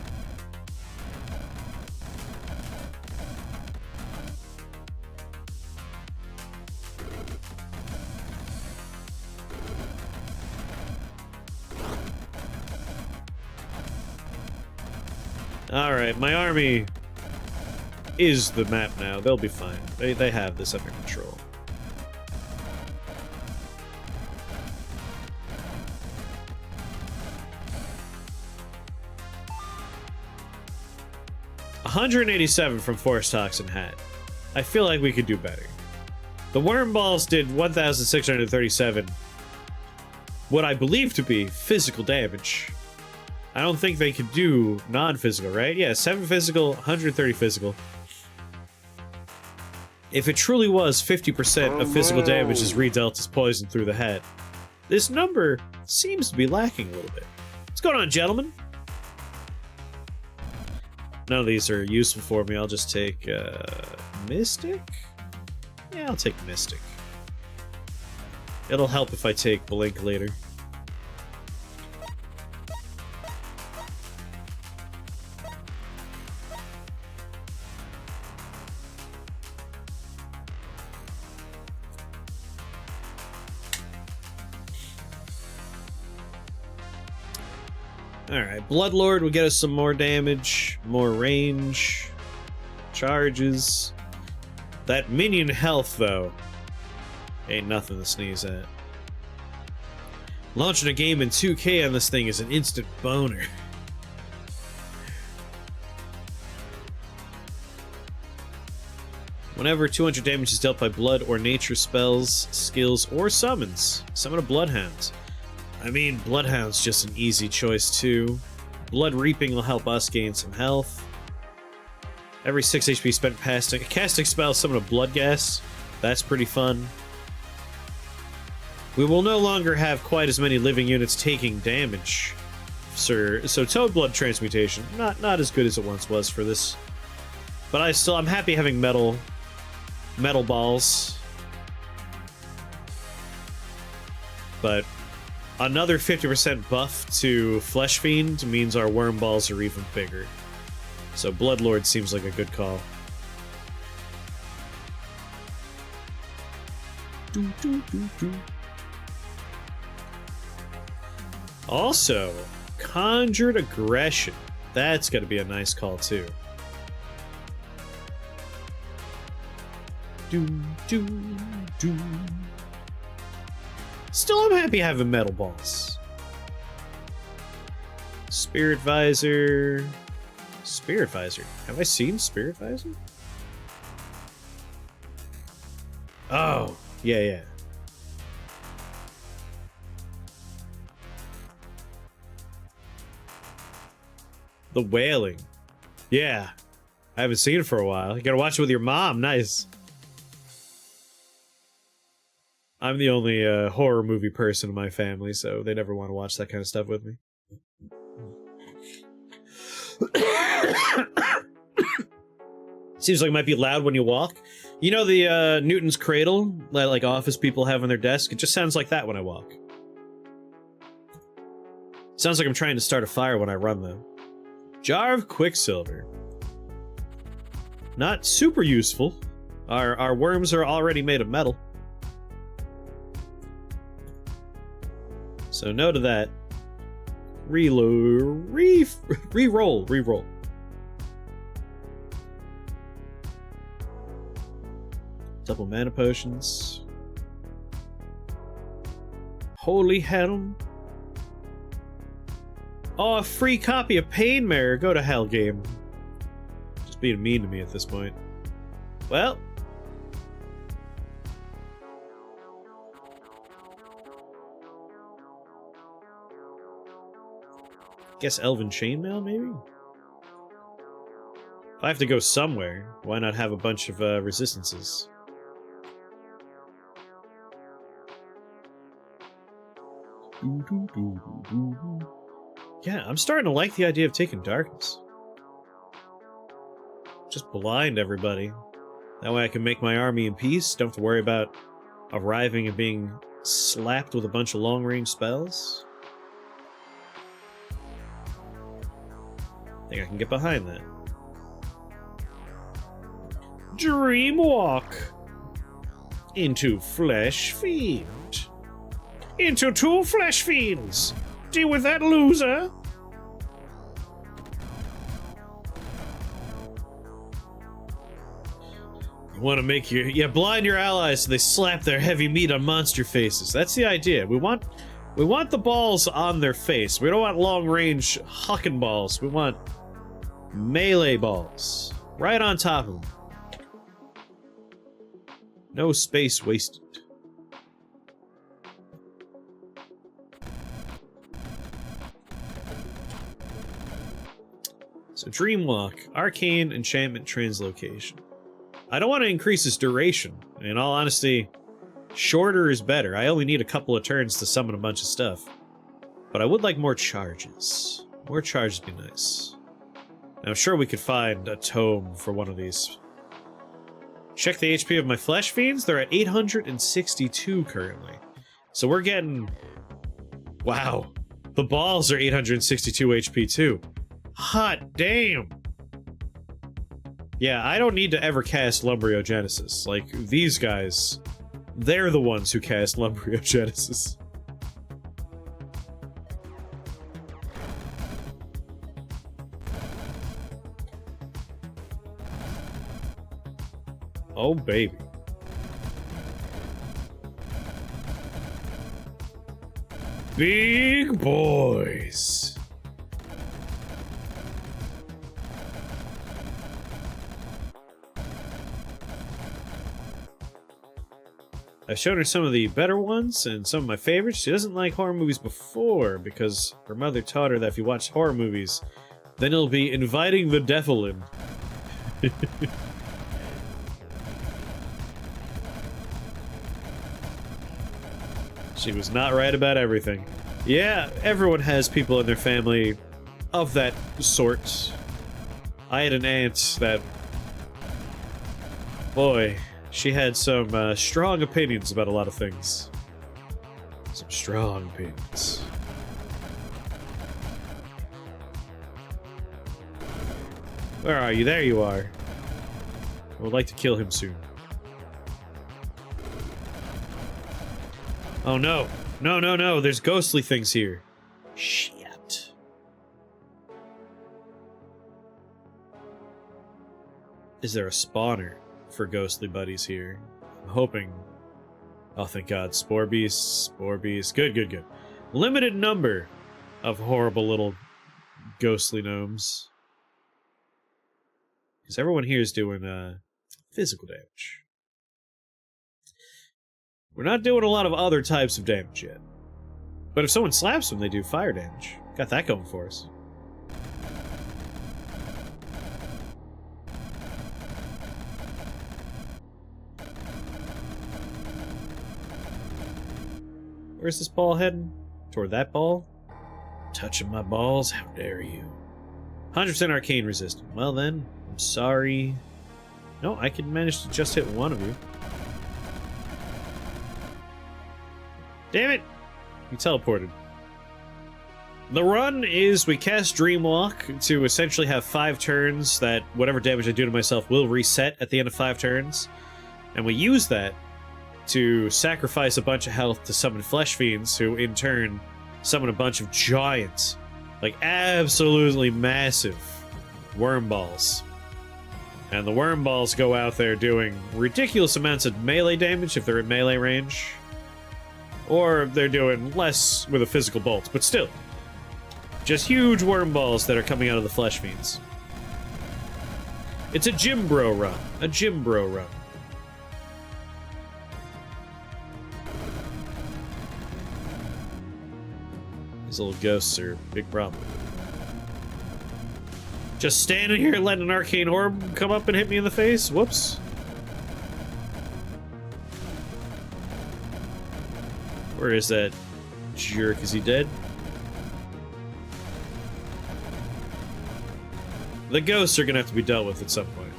Alright, my army is the map now. They'll be fine. They have this under control. $187 from Forest Toxin Hat. I feel like we could do better. The worm balls did 1,637. What I believe to be physical damage. I don't think they could do non-physical, right? Yeah, 7 physical, 130 physical. If it truly was 50% of physical damage is redealt as poison through the head, this number seems to be lacking a little bit. What's going on, gentlemen? None of these are useful for me. I'll just take, Mystic? Yeah, I'll take Mystic. It'll help if I take Blink later. Alright, Bloodlord will get us some more damage, more range, charges. That minion health, though, ain't nothing to sneeze at. Launching a game in 2K on this thing is an instant boner. Whenever 200 damage is dealt by blood or nature spells, skills, or summons, summon a Bloodhound. I mean, Bloodhound's just an easy choice, too. Blood Reaping will help us gain some health. Every 6 HP spent casting spell, summon a Blood Gas. That's pretty fun. We will no longer have quite as many living units taking damage. So Toad Blood Transmutation, not as good as it once was for this. But I'm happy having metal balls. But another 50% buff to Flesh Fiend means our worm balls are even bigger. So Bloodlord seems like a good call. Also, Conjured Aggression. That's going to be a nice call, too. Still, I'm happy having metal balls. Spirit Visor. Spirit Visor. Have I seen Spirit Visor? Oh, yeah. The Wailing. Yeah. I haven't seen it for a while. You gotta watch it with your mom. Nice. I'm the only horror movie person in my family, so they never want to watch that kind of stuff with me. Seems like it might be loud when you walk. You know the Newton's cradle that like office people have on their desk? It just sounds like that when I walk. Sounds like I'm trying to start a fire when I run, though. Jar of Quicksilver. Not super useful. Our worms are already made of metal. So no to that. Reload. Reroll. Double mana potions. Holy hell. Oh, a free copy of Pain Mirror. Go to hell, game. Just being mean to me at this point. Well. Guess Elven Chainmail, maybe? If I have to go somewhere, why not have a bunch of resistances? Yeah, I'm starting to like the idea of taking darkness. Just blind everybody. That way I can make my army in peace, don't have to worry about arriving and being slapped with a bunch of long-range spells. I think I can get behind that. Dreamwalk! Into Flesh Fiend. Into 2 Flesh Fiends! Deal with that, loser! You want to make your... blind your allies so they slap their heavy meat on monster faces. That's the idea. We want the balls on their face. We don't want long-range hucking balls. We want melee balls. Right on top of them. No space wasted. So Dreamwalk, Arcane Enchantment Translocation. I don't want to increase its duration. In all honesty, shorter is better. I only need a couple of turns to summon a bunch of stuff. But I would like more charges. More charges would be nice. And I'm sure we could find a tome for one of these. Check the HP of my Flesh Fiends. They're at 862 currently. So we're getting... Wow. The balls are 862 HP too. Hot damn! Yeah, I don't need to ever cast Lumbriogenesis. Like, these guys, they're the ones who cast Lumbriogenesis. Oh, baby. Big boys. I've shown her some of the better ones and some of my favorites. She doesn't like horror movies before because her mother taught her that if you watch horror movies, then you'll be inviting the devil in. She was not right about everything. Yeah, everyone has people in their family of that sort. I had an aunt that... Boy, she had some strong opinions about a lot of things. Some strong opinions. Where are you? There you are. I would like to kill him soon. Oh no. No, no, no. There's ghostly things here. Shit. Is there a spawner for ghostly buddies here? I'm hoping. Oh, thank God. Spore beasts. Spore beasts. Good, good, good. Limited number of horrible little ghostly gnomes. Because everyone here is doing physical damage. We're not doing a lot of other types of damage yet. But if someone slaps them, they do fire damage. Got that going for us. Where's this ball heading? Toward that ball? Touching my balls? How dare you. 100% arcane resistant. Well then, I'm sorry. No, I can manage to just hit one of you. Damn it! You teleported. The run is we cast Dreamwalk to essentially have 5 turns that whatever damage I do to myself will reset at the end of 5 turns. And we use that to sacrifice a bunch of health to summon flesh fiends, who in turn summon a bunch of giants, like absolutely massive worm balls. And the worm balls go out there doing ridiculous amounts of melee damage if they're in melee range. Or they're doing less with a physical bolt, but still. Just huge worm balls that are coming out of the flesh fiends. It's a gym bro run. A gym bro run. These little ghosts are a big problem. Just standing here letting an arcane orb come up and hit me in the face? Whoops. Where is that jerk? Is he dead? The ghosts are gonna have to be dealt with at some point.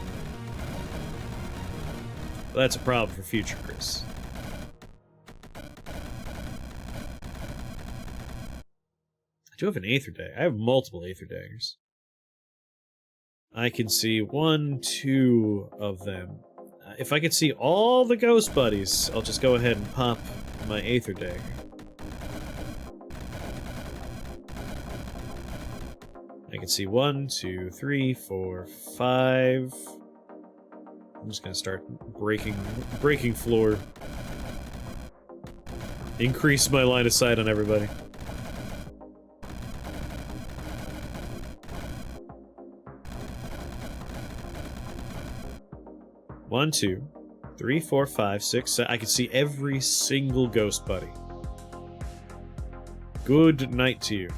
That's a problem for future Chris. I do have an Aether Dagger. I have multiple Aether Daggers. I can see 1, 2 of them. If I could see all the ghost buddies, I'll just go ahead and pop my Aether Dagger. I can see 1, 2, 3, 4, 5. I'm just gonna start breaking floor. Increase my line of sight on everybody. One, 2, 3, 4, 5, 6, 7. I can see every single ghost buddy. Good night to you.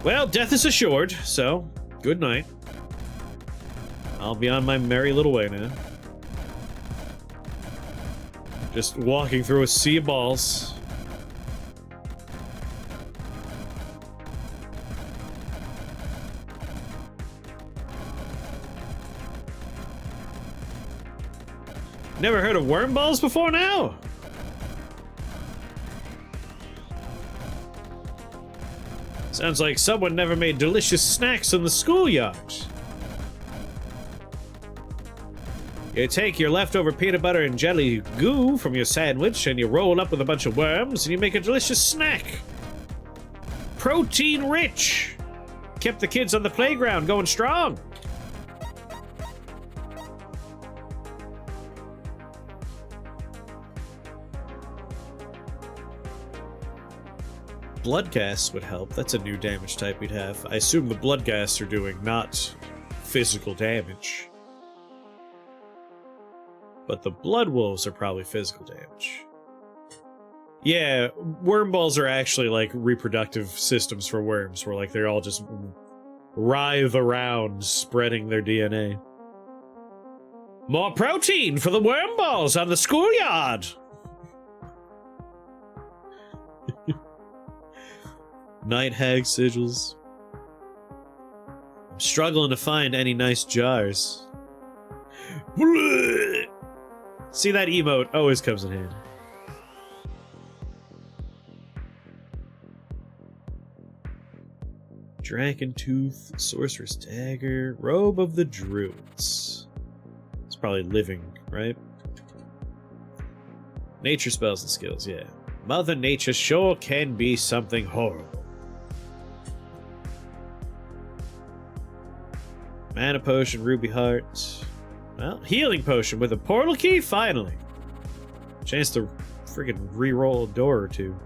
Well, death is assured, so good night. I'll be on my merry little way now. Just walking through a sea of balls. Never heard of worm balls before now? Sounds like someone never made delicious snacks in the schoolyard. You take your leftover peanut butter and jelly goo from your sandwich and you roll it up with a bunch of worms and you make a delicious snack. Protein rich. Kept the kids on the playground going strong. Blood gas would help. That's a new damage type we'd have. I assume the blood gas are doing not physical damage. But the blood wolves are probably physical damage. Yeah, worm balls are actually like reproductive systems for worms, where like they're all just writhe around, spreading their DNA. More protein for the worm balls on the schoolyard! Night hag sigils. I'm struggling to find any nice jars. See, that emote always comes in handy. Dragon Tooth, Sorcerer's Dagger, Robe of the Druids. It's probably living, right? Nature spells and skills, yeah. Mother Nature sure can be something horrible. Mana Potion, Ruby Heart. Well, Healing Potion with a portal key, finally. Chance to friggin' re-roll a door or two.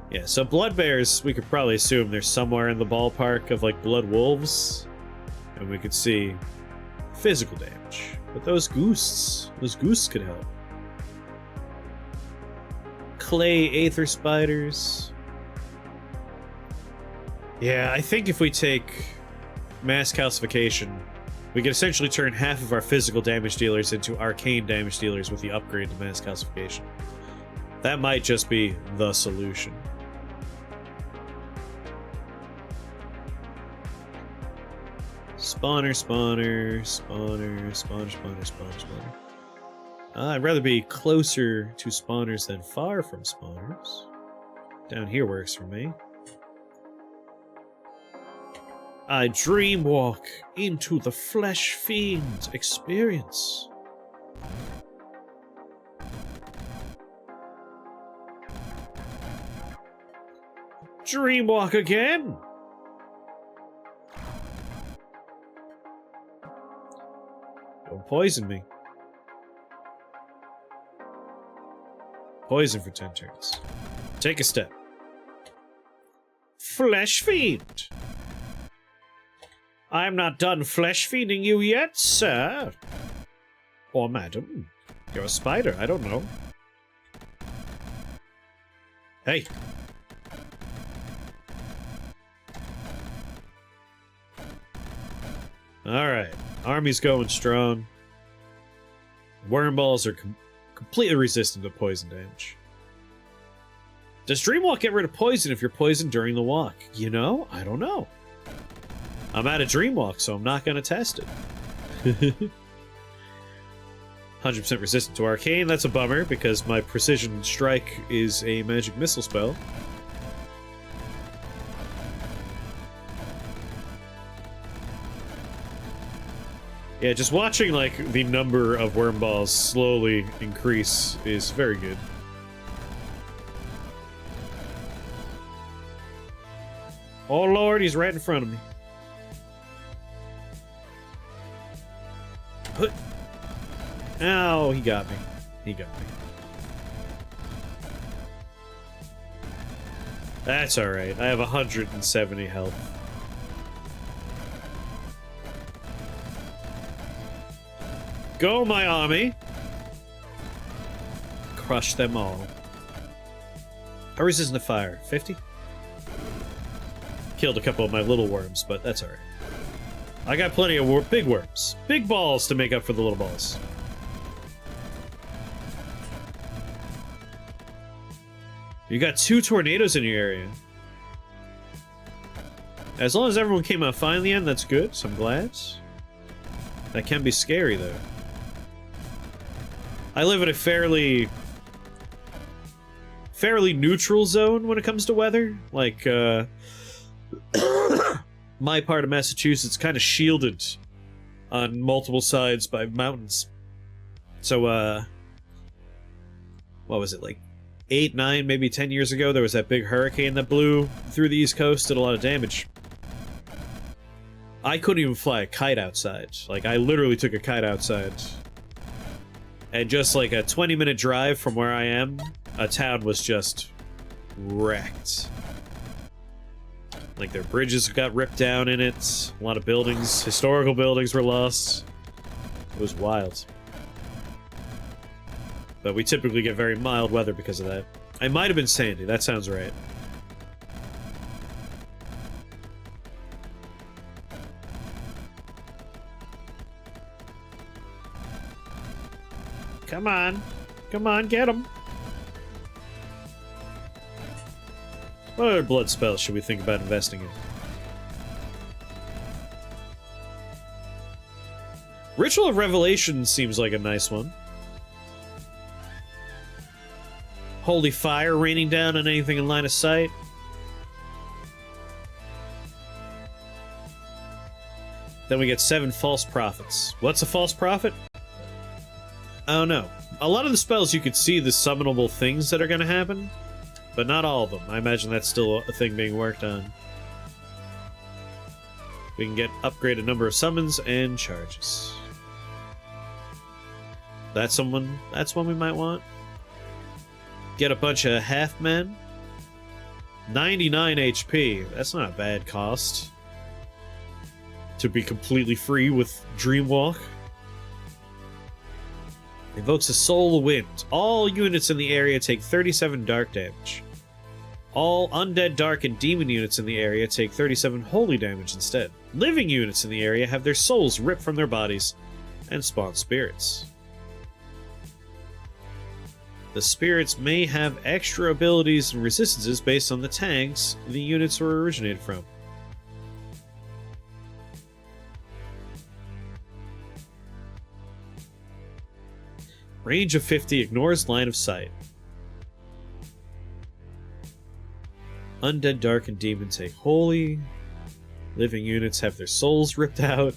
Yeah, so blood bears, we could probably assume they're somewhere in the ballpark of like blood wolves. And we could see physical damage. But those ghosts could help. Clay Aether Spiders. Yeah, I think if we take Mass Calcification, we can essentially turn half of our physical damage dealers into arcane damage dealers with the upgrade to Mass Calcification. That might just be the solution. Spawner. I'd rather be closer to spawners than far from spawners. Down here works for me. I dreamwalk into the flesh fiend experience. Dreamwalk again! Don't poison me. Poison for 10 turns. Take a step. Flesh fiend! I'm not done flesh feeding you yet, sir. Or madam. You're a spider, I don't know. Hey. Alright. Army's going strong. Worm balls are completely resistant to poison damage. Does Dreamwalk get rid of poison if you're poisoned during the walk? You know, I don't know. I'm out of Dreamwalk, so I'm not going to test it. 100% resistant to Arcane, that's a bummer, because my Precision Strike is a magic missile spell. Yeah, just watching, like, the number of worm balls slowly increase is very good. Oh lord, he's right in front of me. Ow, he got me. He got me. That's alright. I have 170 health. Go, my army! Crush them all. How resistant to fire? 50? Killed a couple of my little worms, but that's alright. I got plenty of big worms. Big balls to make up for the little balls. You got 2 tornadoes in your area. As long as everyone came out fine in the end, that's good, so I'm glad. That can be scary, though. I live in a fairly neutral zone when it comes to weather. Like, my part of Massachusetts kind of shielded on multiple sides by mountains. So, what was it, like 8, 9, maybe 10 years ago, there was that big hurricane that blew through the East Coast, did a lot of damage. I couldn't even fly a kite outside. Like, I literally took a kite outside. And just like a 20-minute drive from where I am, a town was just wrecked. Like, their bridges got ripped down in it. A lot of buildings, historical buildings were lost. It was wild. But we typically get very mild weather because of that. It might have been Sandy, that sounds right. Come on. Come on, get him. What other blood spells should we think about investing in? Ritual of Revelation seems like a nice one. Holy fire raining down on anything in line of sight. Then we get 7 false prophets. What's a false prophet? I don't know. A lot of the spells you could see the summonable things that are going to happen, but not all of them. I imagine that's still a thing being worked on. We can get upgraded number of summons and charges. That's one we might want. Get a bunch of half men. 99 HP. That's not a bad cost. To be completely free with Dreamwalk. Invokes a Soul Wind. All units in the area take 37 dark damage. All undead, dark, and demon units in the area take 37 holy damage instead. Living units in the area have their souls ripped from their bodies and spawn spirits. The spirits may have extra abilities and resistances based on the tags the units were originated from. Range of 50, ignores line of sight. Undead, dark, and demon take holy. Living units have their souls ripped out.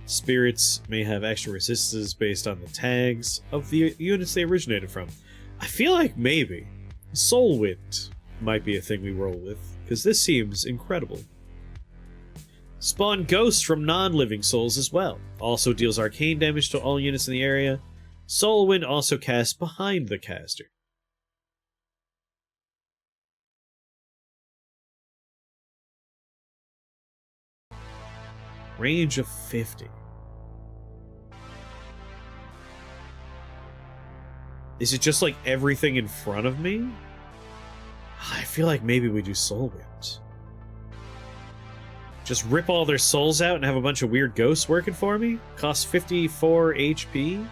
Spirits may have extra resistances based on the tags of the units they originated from. I feel like maybe Soul Wind might be a thing we roll with, because this seems incredible. Spawn ghosts from non-living souls as well. Also deals arcane damage to all units in the area. Soul Wind also casts behind the caster. Range of 50. Is it just like everything in front of me? I feel like maybe we do Soul Wind. Just rip all their souls out and have a bunch of weird ghosts working for me? Costs 54 HP?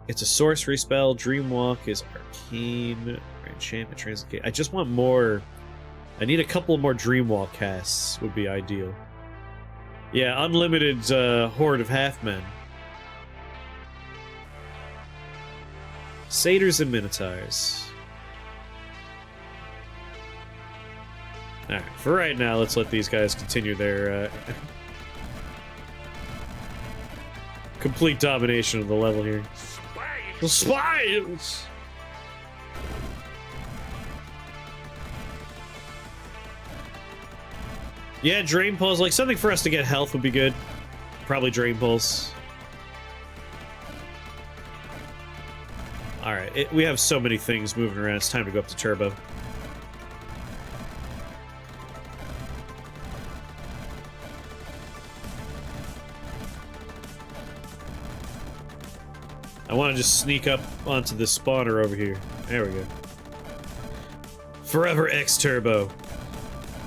It's a sorcery spell. Dreamwalk is arcane. Enchantment, transcend. I just want more. I need a couple more Dreamwalk casts would be ideal. Yeah, unlimited horde of half-men. Satyrs and Minotaurs. Alright, for right now, let's let these guys continue their complete domination of the level here. The spies! Yeah, Drain Pulse. Like, something for us to get health would be good. Probably Drain Pulse. Alright, we have so many things moving around. It's time to go up to Turbo. I want to just sneak up onto this spawner over here. There we go. Forever X Turbo.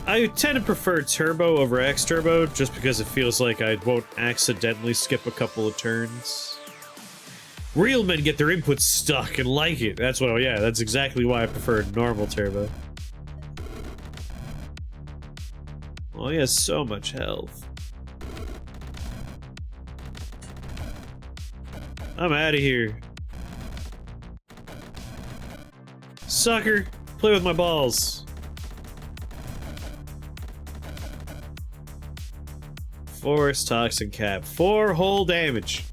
I tend to prefer Turbo over X Turbo just because it feels like I won't accidentally skip a couple of turns. Real men get their inputs stuck and like it. That's what, yeah, that's exactly why I prefer normal Turbo. Oh, he has so much health. I'm out of here. Sucker! Play with my balls. Force Toxin Cap. 4 whole damage.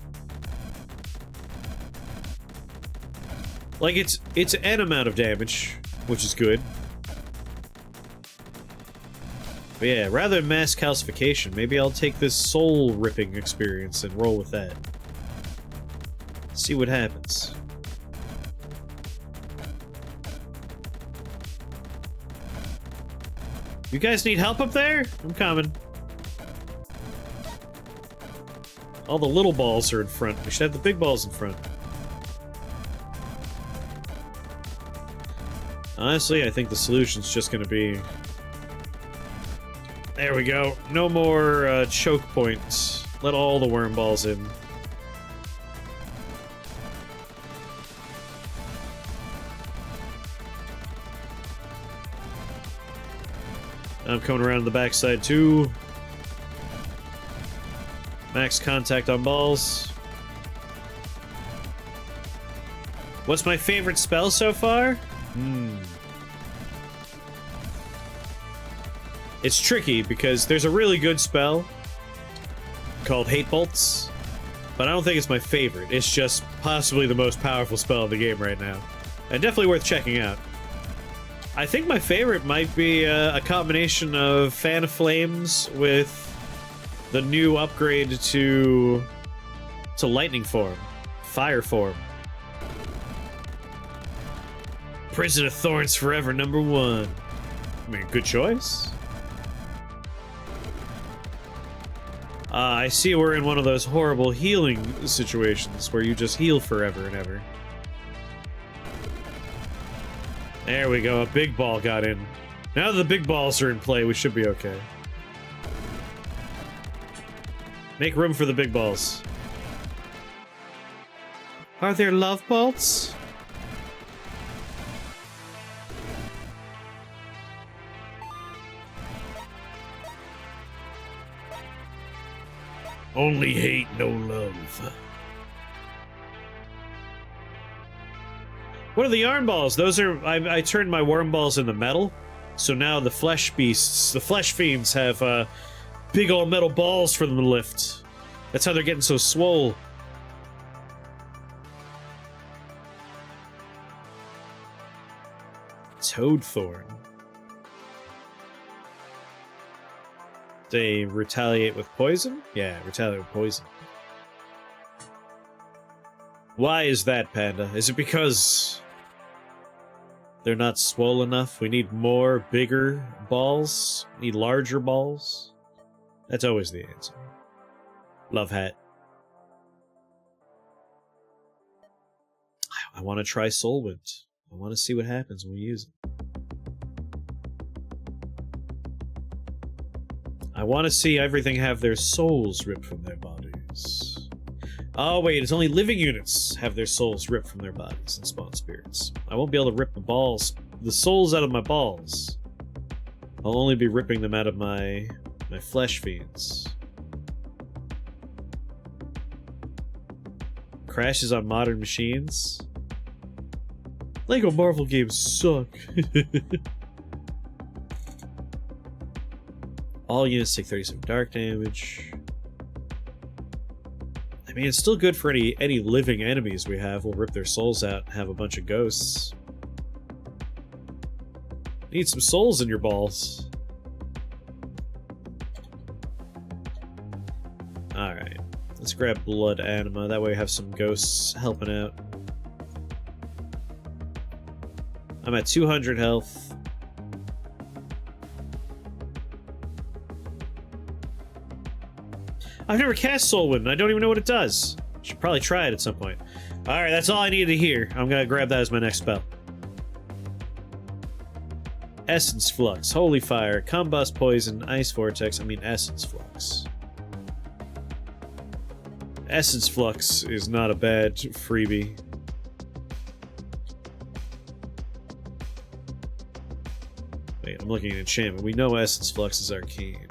Like, it's an amount of damage, which is good. But yeah, rather than mass calcification, maybe I'll take this soul ripping experience and roll with that. See what happens. You guys need help up there? I'm coming. All the little balls are in front. We should have the big balls in front. Honestly, I think the solution's just gonna be... There we go. No more choke points. Let all the worm balls in. I'm coming around the backside too. Max contact on balls. What's my favorite spell so far? It's tricky because there's a really good spell called Hate Bolts, but I don't think it's my favorite. It's just possibly the most powerful spell in the game right now, and definitely worth checking out. I think my favorite might be a combination of Fan of Flames with the new upgrade to Lightning Form, Fire Form. Prison of Thorns Forever #1. I mean, good choice. I see we're in one of those horrible healing situations where you just heal forever and ever. There we go, a big ball got in. Now that the big balls are in play, we should be okay. Make room for the big balls. Are there love bolts? Only hate, no love. What are the yarn balls? Those are... I turned my worm balls into metal. So now the flesh beasts, the flesh fiends have big old metal balls for them to lift. That's how they're getting so swole. Toadthorn. They retaliate with poison? Yeah, retaliate with poison. Why is that, Panda? Is it because they're not swole enough? We need more, bigger balls? Need larger balls? That's always the answer. Love hat. I want to try Soulwind. I want to see what happens when we use it. I want to see everything have their souls ripped from their bodies. Oh wait, it's only living units have their souls ripped from their bodies and spawn spirits. I won't be able to rip the balls, the souls out of my balls. I'll only be ripping them out of my flesh fiends. Crashes on modern machines. Lego Marvel games suck. All units take 37 dark damage. I mean, it's still good for any living enemies we have. We'll rip their souls out and have a bunch of ghosts. Need some souls in your balls. Alright. Let's grab blood anima. That way we have some ghosts helping out. I'm at 200 health. I've never cast Soulwind, and I don't even know what it does. Should probably try it at some point. Alright, that's all I needed to hear. I'm gonna grab that as my next spell. Essence Flux, Holy Fire, Combust Poison, Ice Vortex, Essence Flux. Essence Flux is not a bad freebie. Wait, I'm looking at enchantment. We know Essence Flux is arcane.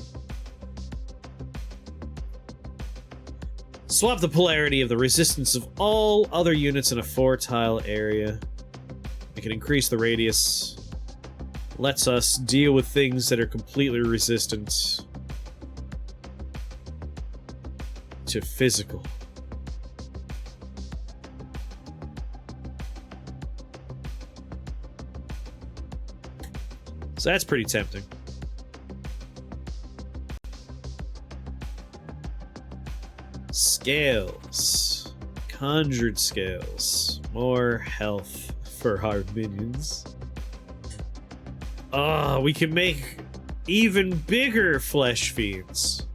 Swap the polarity of the resistance of all other units in a 4-tile area. We can increase the radius. Lets us deal with things that are completely resistant to physical. So that's pretty tempting. Scales. Conjured scales. More health for our minions. We can make even bigger flesh fiends.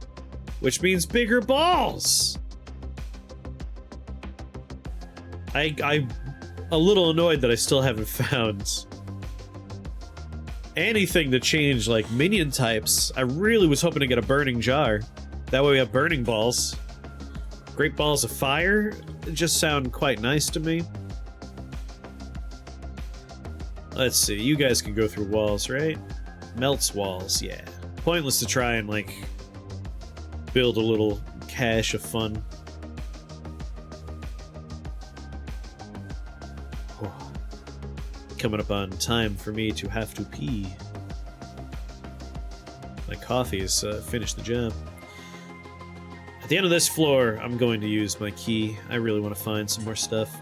Which means bigger balls! I'm a little annoyed that I still haven't found anything to change, like, minion types. I really was hoping to get a burning jar. That way we have burning balls. Great balls of fire just sound quite nice to me. Let's see, you guys can go through walls, right? Melts walls, yeah. Pointless to try and, like, build a little cache of fun. Oh. Coming up on time for me to have to pee. My coffee has finished the job. At the end of this floor, I'm going to use my key. I really want to find some more stuff.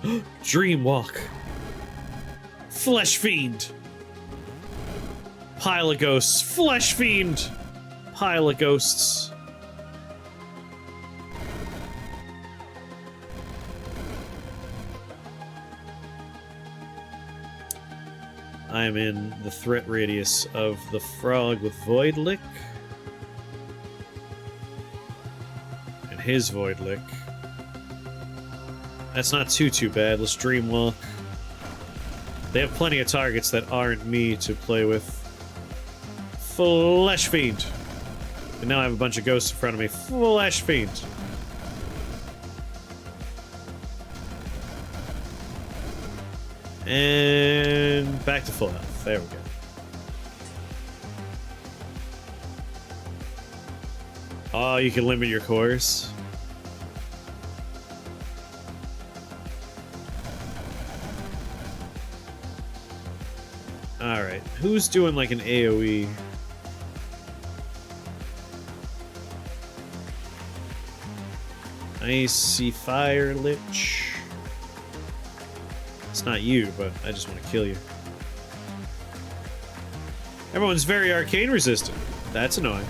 Dreamwalk. Flesh Fiend. Pile of ghosts. Flesh Fiend. Pile of ghosts. I am in the threat radius of the frog with Void Lick. And his Void Lick. That's not too bad. Let's Dreamwalk. They have plenty of targets that aren't me to play with. Flesh Fiend. And now I have a bunch of ghosts in front of me. Flesh Fiend. And back to full health. There we go. Oh, you can limit your cores. Alright, who's doing like an AoE? Icy Fire Lich. It's not you, but I just want to kill you. Everyone's very arcane resistant. That's annoying.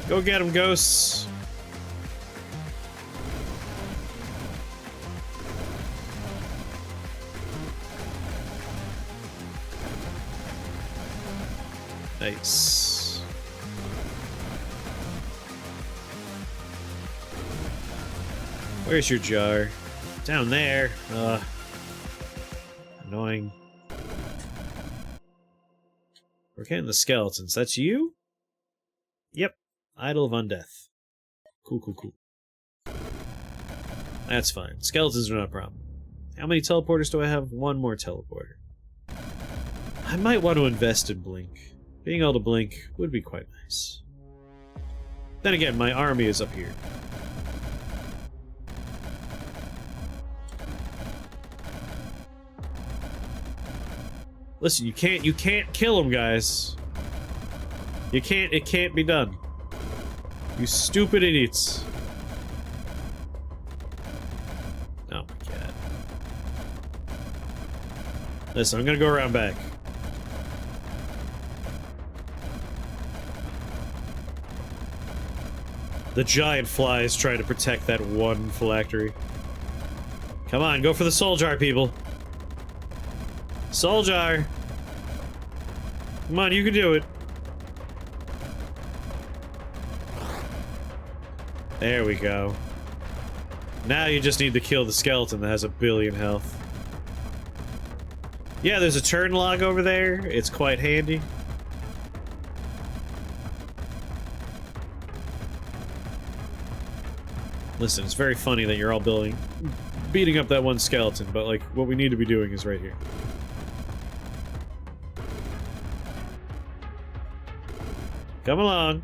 Go get him, ghosts. Nice. Where's your jar? Down there. Annoying. We're getting the skeletons. That's you? Yep. Idol of Undeath. Cool, cool, cool. That's fine. Skeletons are not a problem. How many teleporters do I have? One more teleporter. I might want to invest in Blink. Being able to blink would be quite nice. Then again, my army is up here. Listen, you can't kill him, guys. You can't, it can't be done. You stupid idiots. Oh my god. Listen, I'm gonna go around back. The giant flies trying to protect that one phylactery. Come on, go for the soul jar, people. Soul jar. Come on, you can do it. There we go. Now you just need to kill the skeleton that has 1 billion health. Yeah, there's a turn log over there. It's quite handy. Listen, it's very funny that you're all beating up that one skeleton, but like, what we need to be doing is right here. Come along.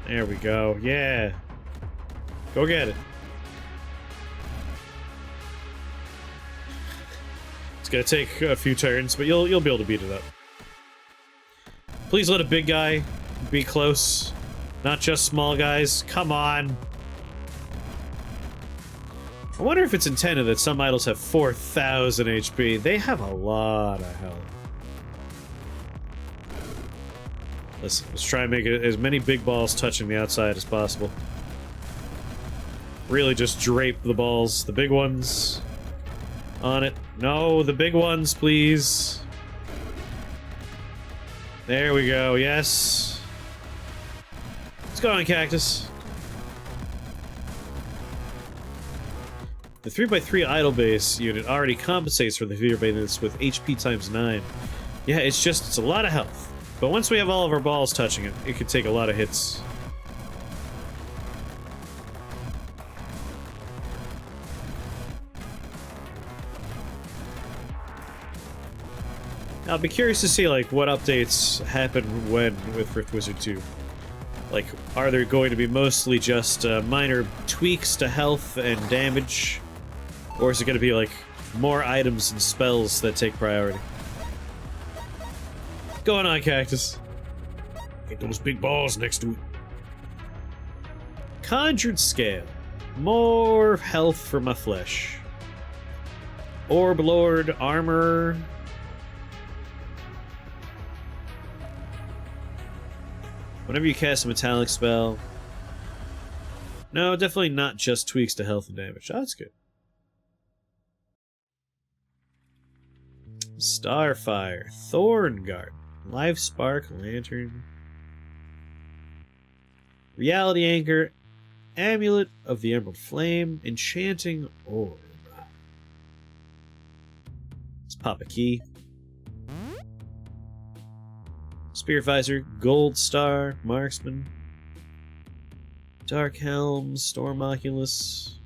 There we go. Yeah. Go get it. It's gonna take a few turns, but you'll be able to beat it up. Please let a big guy be close, not just small guys. Come on. I wonder if it's intended that some idols have 4,000 HP. They have a lot of health. Listen, let's try and make it as many big balls touching the outside as possible. Really just drape the balls, the big ones, on it. No, the big ones, please. There we go, yes. Let's go on, Cactus. The 3x3 idle base unit already compensates for the fear base with HP times 9. Yeah, it's a lot of health. But once we have all of our balls touching it, it could take a lot of hits. I'll be curious to see, like, what updates happen when with Rift Wizard 2. Like, are there going to be mostly just minor tweaks to health and damage? Or is it going to be, like, more items and spells that take priority? Going on, Cactus. Get those big balls next to it. Conjured Scale. More health for my flesh. Orb Lord, Armor. Whenever you cast a metallic spell. No, definitely not just tweaks to health and damage. Oh, that's good. Starfire, Thorn Guard, Life Spark, Lantern, Reality Anchor, Amulet of the Emerald Flame, Enchanting Orb. Let's pop a key. Spear Visor, Gold Star, Marksman, Dark Helm, Storm Oculus,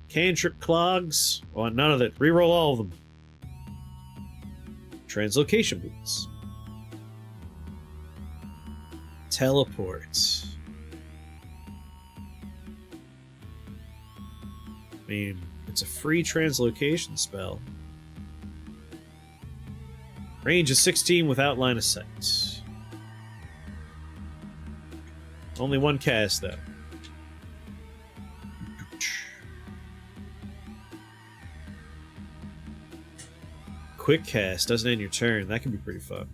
Cantrip Clogs. Oh, none of that. Reroll all of them. Translocation Boots. Teleport. I mean, it's a free translocation spell. Range is 16 without line of sight. Only one cast, though. Quick cast doesn't end your turn. That can be pretty fun.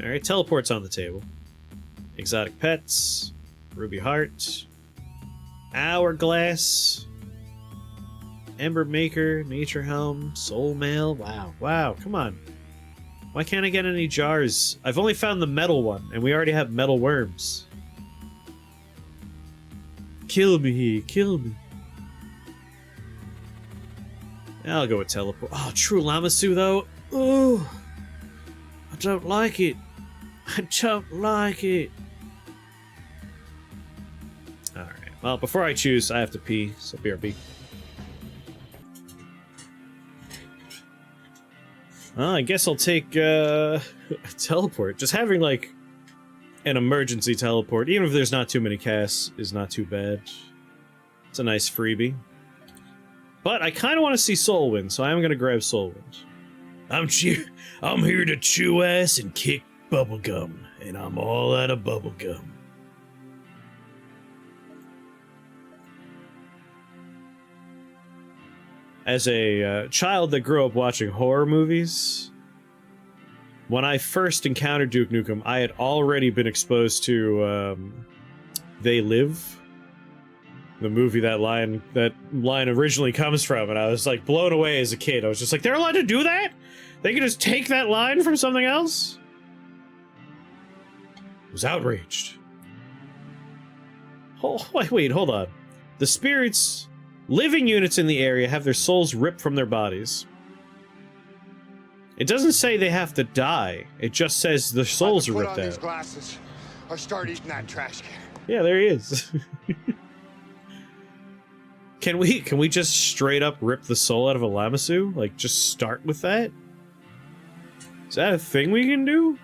Alright, teleport's on the table. Exotic pets. Ruby Heart. Hourglass. Ember Maker. Nature Helm. Soul Mail. Wow. Wow, come on. Why can't I get any jars? I've only found the metal one, and we already have metal worms. Kill me, kill me. I'll go with teleport. Oh, True Lamasu, though. Ooh. I don't like it. I don't like it. Alright. Well, before I choose, I have to pee, so BRB. I guess I'll take, teleport. Just having, like, an emergency teleport, even if there's not too many casts, is not too bad. It's a nice freebie. But I kind of want to see Soulwind, so I am going to grab Soulwind. I'm here to chew ass and kick bubblegum, and I'm all out of bubblegum. As a child that grew up watching horror movies, when I first encountered Duke Nukem, I had already been exposed to They Live, the movie that line originally comes from, and I was like blown away as a kid. I was just like, they're allowed to do that? They can just take that line from something else? I was outraged. Oh, wait, hold on. The spirits... Living units in the area have their souls ripped from their bodies. It doesn't say they have to die. It just says the souls are ripped out. These glasses or start eating that trash can. Yeah, there he is. Can we just straight up rip the soul out of a Lamasu? Like, just start with that? Is that a thing we can do?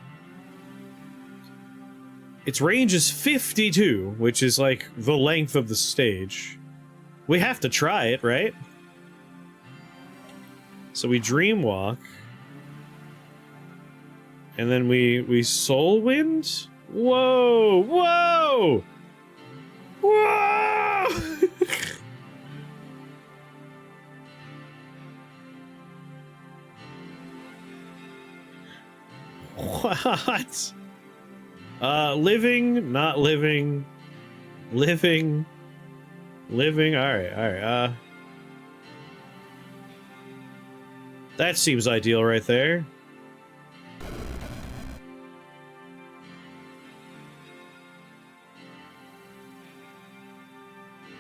Its range is 52, which is like the length of the stage. We have to try it, right? So we Dreamwalk. And then we Soulwind? Whoa! Whoa! Whoa! What? Living, not living, living, living. Alright. That seems ideal right there.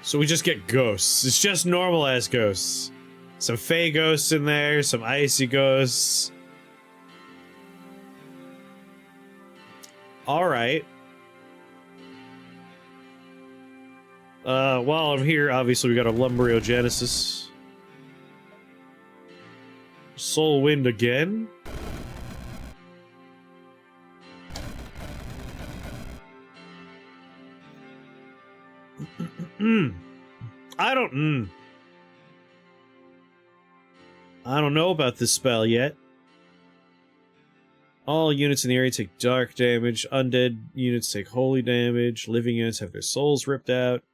So we just get ghosts. It's just normal ass ghosts. Some fey ghosts in there, some icy ghosts. Alright. While I'm here, obviously we got a Lumbriogenesis. Soulwind again. I don't know about this spell yet. All units in the area take dark damage. Undead units take holy damage. Living units have their souls ripped out.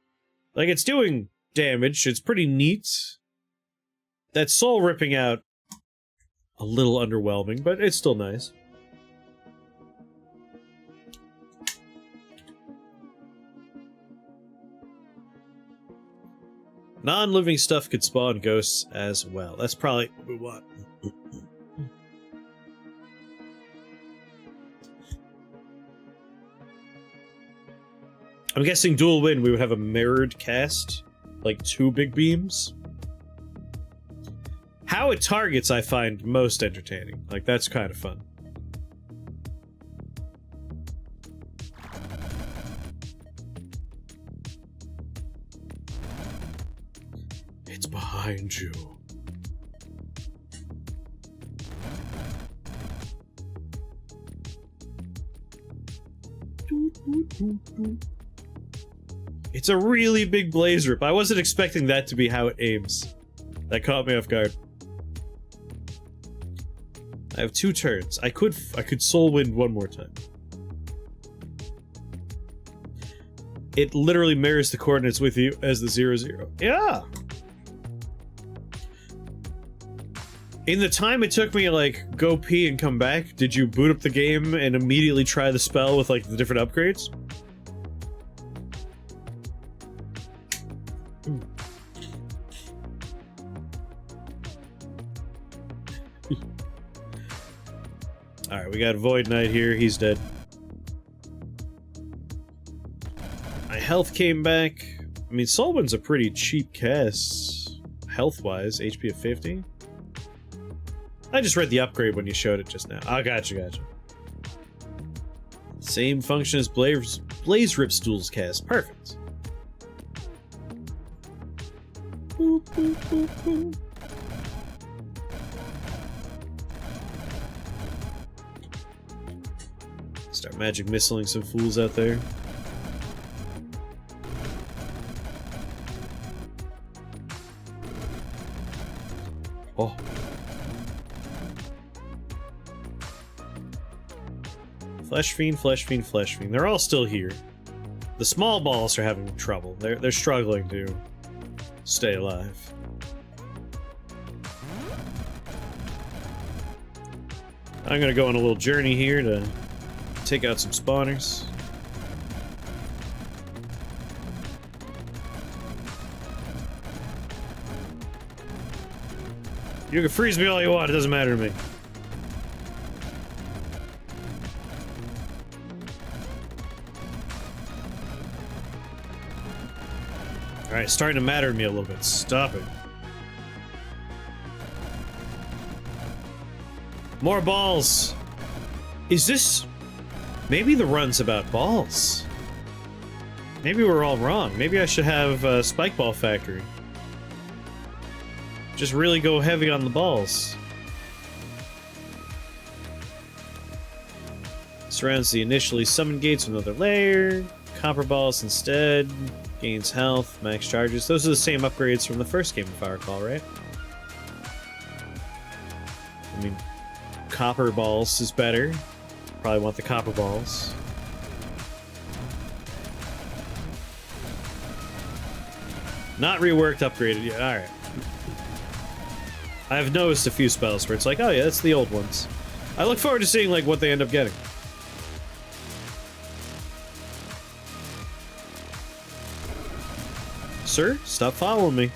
Like, it's doing damage. It's pretty neat. That soul ripping out, a little underwhelming, but it's still nice. Non-living stuff could spawn ghosts as well. That's probably what we want. I'm guessing dual win, we would have a mirrored cast, like 2 big beams. How it targets I find most entertaining. Like, that's kind of fun. It's behind you. It's a really big blaze rip. I wasn't expecting that to be how it aims. That caught me off guard. I have 2 turns. I could soul wind one more time. It literally mirrors the coordinates with you as the 0-0. Yeah! In the time it took me to, like, go pee and come back, did you boot up the game and immediately try the spell with, like, the different upgrades? Alright, we got Void Knight here. He's dead. My health came back. I mean, Soulwind's a pretty cheap cast, health-wise. HP of 50. I just read the upgrade when you showed it just now. Oh, gotcha. Same function as Blaze Ripstool's cast. Perfect. Boop, boop, boop, boop. Start magic missiling some fools out there. Oh. Flesh Fiend. They're all still here. The small balls are having trouble. They're struggling to stay alive. I'm gonna go on a little journey here to take out some spawners. You can freeze me all you want, it doesn't matter to me. Alright, starting to matter to me a little bit. Stop it. More balls! Is this... Maybe the run's about balls. Maybe we're all wrong. Maybe I should have a Spike Ball Factory. Just really go heavy on the balls. Surrounds the initially summoned gates with another layer. Copper balls instead. Gains health, max charges. Those are the same upgrades from the first game, if I recall, right? I mean, copper balls is better. Probably want the copper balls. Not reworked, upgraded yet. Alright. I've noticed a few spells where it's like, oh yeah, that's the old ones. I look forward to seeing like what they end up getting. Sir, stop following me.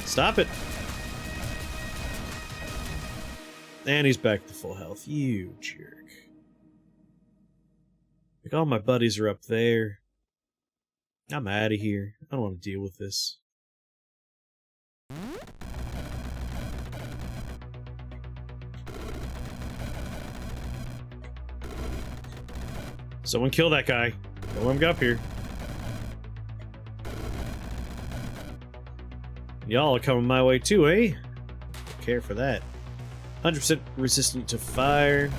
Stop it. And he's back to full health. You jerk. Like, all my buddies are up there. I'm out of here. I don't want to deal with this. Someone kill that guy. Don't let him get up here. Y'all are coming my way too, eh? Don't care for that. 100% resistant to fire.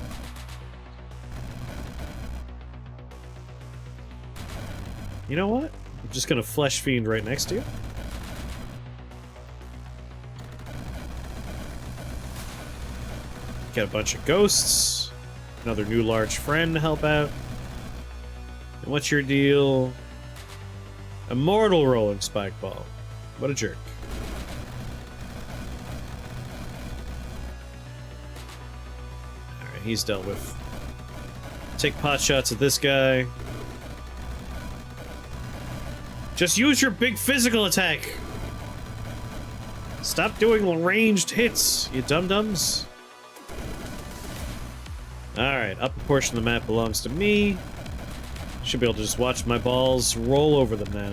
You know what? I'm just gonna Flesh Fiend right next to you. Get a bunch of ghosts. Another new large friend to help out. And what's your deal? Immortal rolling spike ball. What a jerk. Alright, he's dealt with. Take pot shots at this guy. Just use your big physical attack! Stop doing ranged hits, you dum-dums. Alright, upper portion of the map belongs to me. Should be able to just watch my balls roll over them now.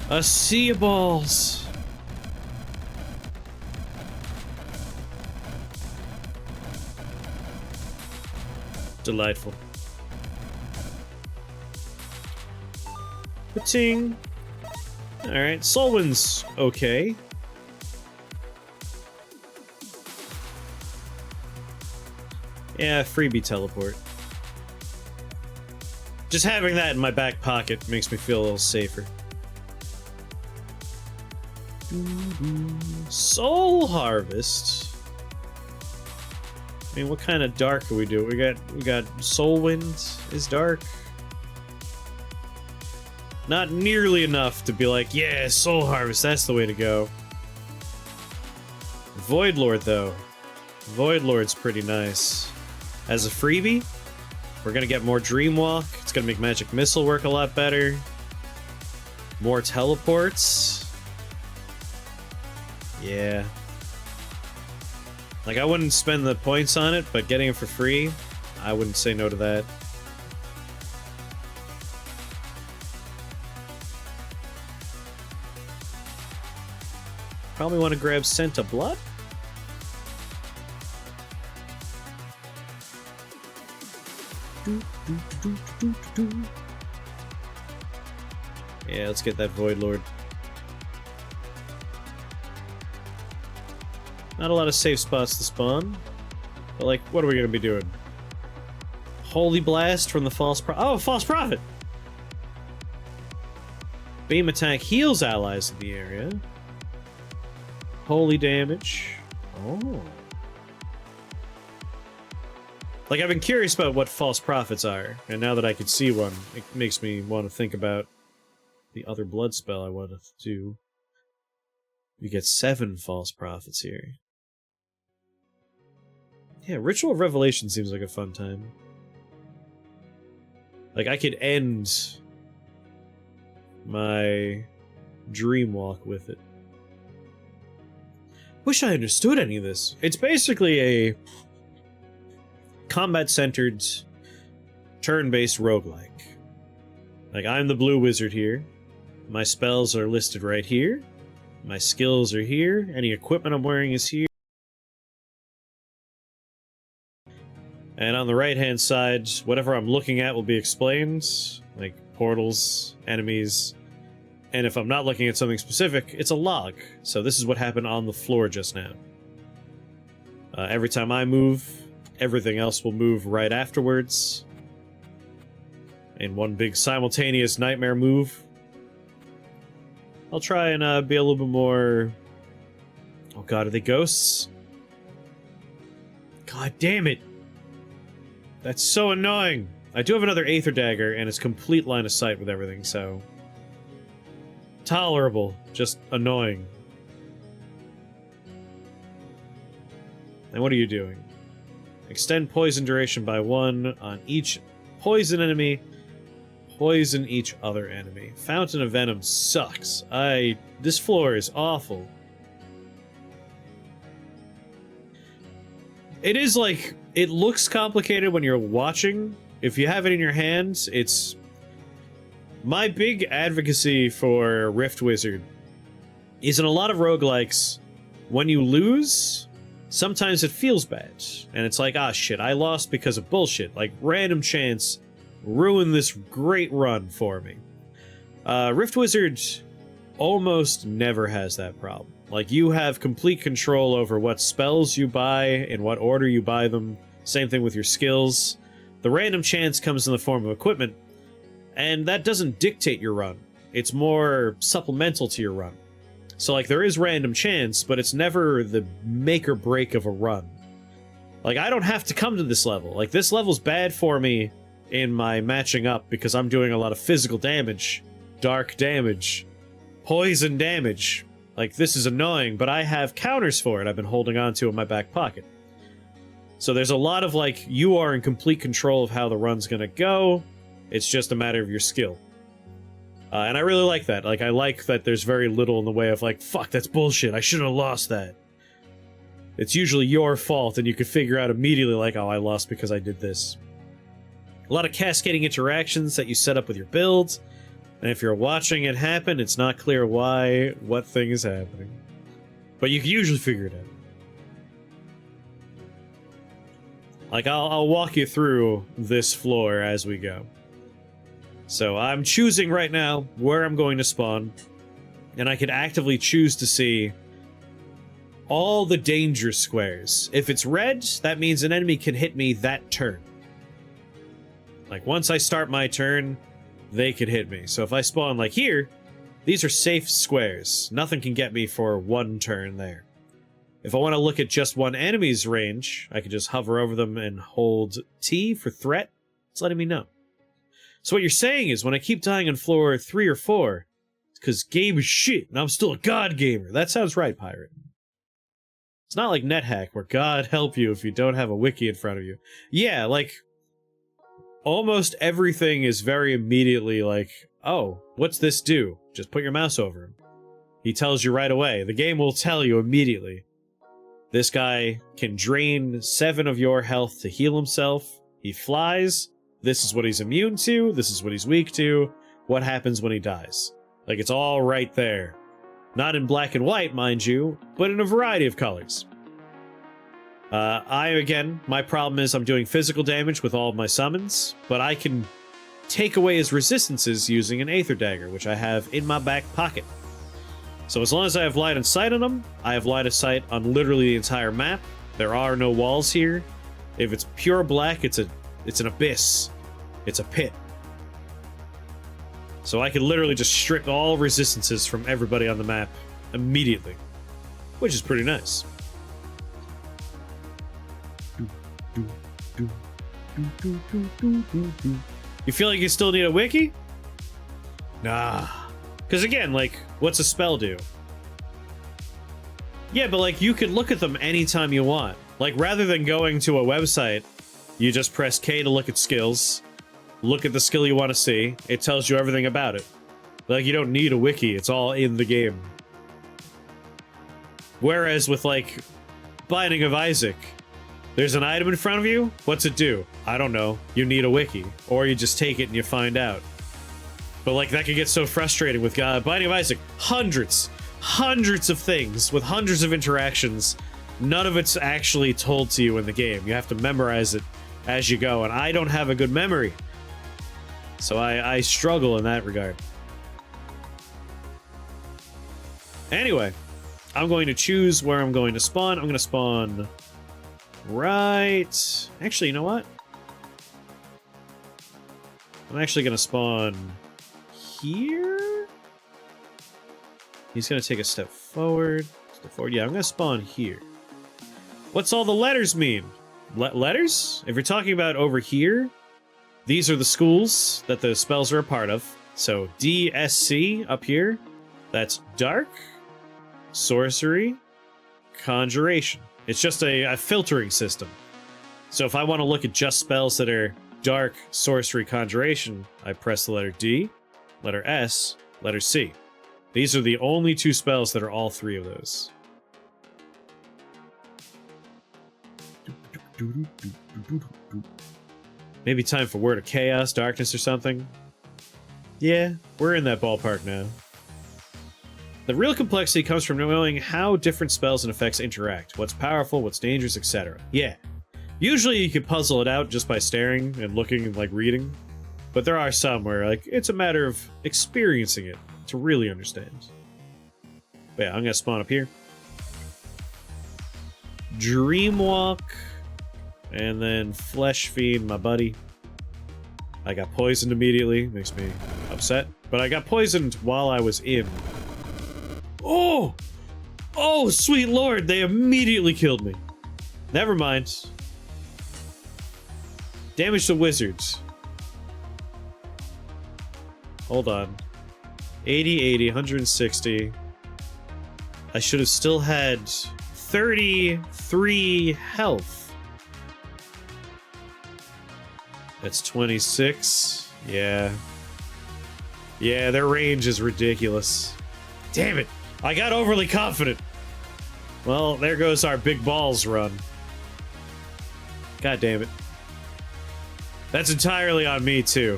A sea of balls! Delightful. Ting. Alright, Solwyn's okay. Yeah, freebie teleport. Just having that in my back pocket makes me feel a little safer. Soul Harvest. I mean, what kind of dark are we doing? We got Soul Wind is dark. Not nearly enough to be like, yeah, Soul Harvest, that's the way to go. Void Lord, though. Void Lord's pretty nice. As a freebie, we're gonna get more Dreamwalk. It's gonna make Magic Missile work a lot better. More teleports. Yeah. Like, I wouldn't spend the points on it, but getting it for free, I wouldn't say no to that. Probably want to grab Scent of Blood. Yeah, let's get that Void Lord. Not a lot of safe spots to spawn. But, like, what are we gonna be doing? Holy Blast from the False Prophet. Oh, False Prophet! Beam attack heals allies in the area. Holy damage. Oh. Like, I've been curious about what False Prophets are, and now that I can see one, it makes me want to think about the other blood spell I want to do. We get 7 False Prophets here. Yeah, Ritual of Revelation seems like a fun time. Like, I could end my Dreamwalk with it. Wish I understood any of this. It's basically a combat-centered, turn-based roguelike. Like, I'm the blue wizard here. My spells are listed right here. My skills are here. Any equipment I'm wearing is here. And on the right-hand side, whatever I'm looking at will be explained. Like, portals, enemies. And if I'm not looking at something specific, it's a log. So this is what happened on the floor just now. Every time I move, everything else will move right afterwards. In one big simultaneous nightmare move. I'll try and be a little bit more... Oh god, are they ghosts? God damn it! That's so annoying! I do have another Aether Dagger, and it's complete line of sight with everything, so... Tolerable. Just annoying. And what are you doing? Extend poison duration by 1 on each poison enemy. Poison each other enemy. Fountain of Venom sucks. This floor is awful. It is like... It looks complicated when you're watching. If you have it in your hands, it's... My big advocacy for Rift Wizard is in a lot of roguelikes, when you lose, sometimes it feels bad. And it's like, ah shit, I lost because of bullshit. Like, random chance ruined this great run for me. Rift Wizard almost never has that problem. Like, you have complete control over what spells you buy, in what order you buy them. Same thing with your skills. The random chance comes in the form of equipment, and that doesn't dictate your run. It's more supplemental to your run. So, like, there is random chance, but it's never the make or break of a run. Like, I don't have to come to this level. Like, this level's bad for me in my matching up because I'm doing a lot of physical damage, dark damage, poison damage. Like, this is annoying, but I have counters for it I've been holding on to in my back pocket. So there's a lot of, like, you are in complete control of how the run's gonna go. It's just a matter of your skill. And I really like that. Like, I like that there's very little in the way of, like, fuck, that's bullshit, I shouldn't have lost that. It's usually your fault, and you could figure out immediately, like, oh, I lost because I did this. A lot of cascading interactions that you set up with your builds, and if you're watching it happen, it's not clear why, what thing is happening. But you can usually figure it out. Like, I'll walk you through this floor as we go. So I'm choosing right now where I'm going to spawn, and I can actively choose to see all the danger squares. If it's red, that means an enemy can hit me that turn. Like, once I start my turn, they could hit me. So if I spawn like here, these are safe squares. Nothing can get me for one turn there. If I want to look at just one enemy's range, I can just hover over them and hold T for threat. It's letting me know. So what you're saying is, when I keep dying on floor 3 or 4, it's because game is shit, and I'm still a god gamer. That sounds right, Pirate. It's not like NetHack, where God help you if you don't have a wiki in front of you. Yeah, like, almost everything is very immediately like, oh, what's this do? Just put your mouse over him. He tells you right away. The game will tell you immediately. This guy can drain 7 of your health to heal himself. He flies. This is what he's immune to. This is what he's weak to. What happens when he dies? Like, it's all right there. Not in black and white, mind you, but in a variety of colors. Again, my problem is I'm doing physical damage with all of my summons, but I can take away his resistances using an Aether Dagger, which I have in my back pocket. So as long as I have line of sight on him, I have line of sight on literally the entire map. There are no walls here. If it's pure black, it's an abyss. It's a pit. So I can literally just strip all resistances from everybody on the map immediately, which is pretty nice. You feel like you still need a wiki? Nah. Because again, like, what's a spell do? Yeah, but like, you could look at them anytime you want. Like, rather than going to a website, you just press K to look at skills. Look at the skill you want to see. It tells you everything about it. Like, you don't need a wiki. It's all in the game. Whereas with, like, Binding of Isaac, there's an item in front of you. What's it do? I don't know. You need a wiki. Or you just take it and you find out. But, like, that could get so frustrating with Binding of Isaac. Hundreds of things with hundreds of interactions. None of it's actually told to you in the game. You have to memorize it as you go. And I don't have a good memory. So I struggle in that regard. Anyway, I'm going to choose where I'm going to spawn. I'm going to spawn right... Actually, you know what? I'm actually going to spawn here? He's going to take a step forward. Yeah, I'm going to spawn here. What's all the letters mean? Letters? If you're talking about over here, these are the schools that the spells are a part of. So DSC up here, that's dark, sorcery, conjuration. It's just a filtering system. So if I want to look at just spells that are dark, sorcery, conjuration, I press the letter D, letter S, letter C. These are the only 2 spells that are all 3 of those. Maybe time for Word of Chaos, Darkness, or something. Yeah, we're in that ballpark now. The real complexity comes from knowing how different spells and effects interact, what's powerful, what's dangerous, etc. Yeah. Usually you can puzzle it out just by staring and looking and, like, reading. But there are some where, like, it's a matter of experiencing it to really understand. But yeah, I'm gonna spawn up here. Dreamwalk. And then Flesh Fiend, my buddy. I got poisoned immediately. Makes me upset. But I got poisoned while I was in. Oh! Oh, sweet lord! They immediately killed me. Never mind. Damage to wizards. Hold on. 80, 80, 160. I should have still had 33 health. That's 26. Yeah. Yeah, their range is ridiculous. Damn it! I got overly confident. Well, there goes our big balls run. God damn it. That's entirely on me, too.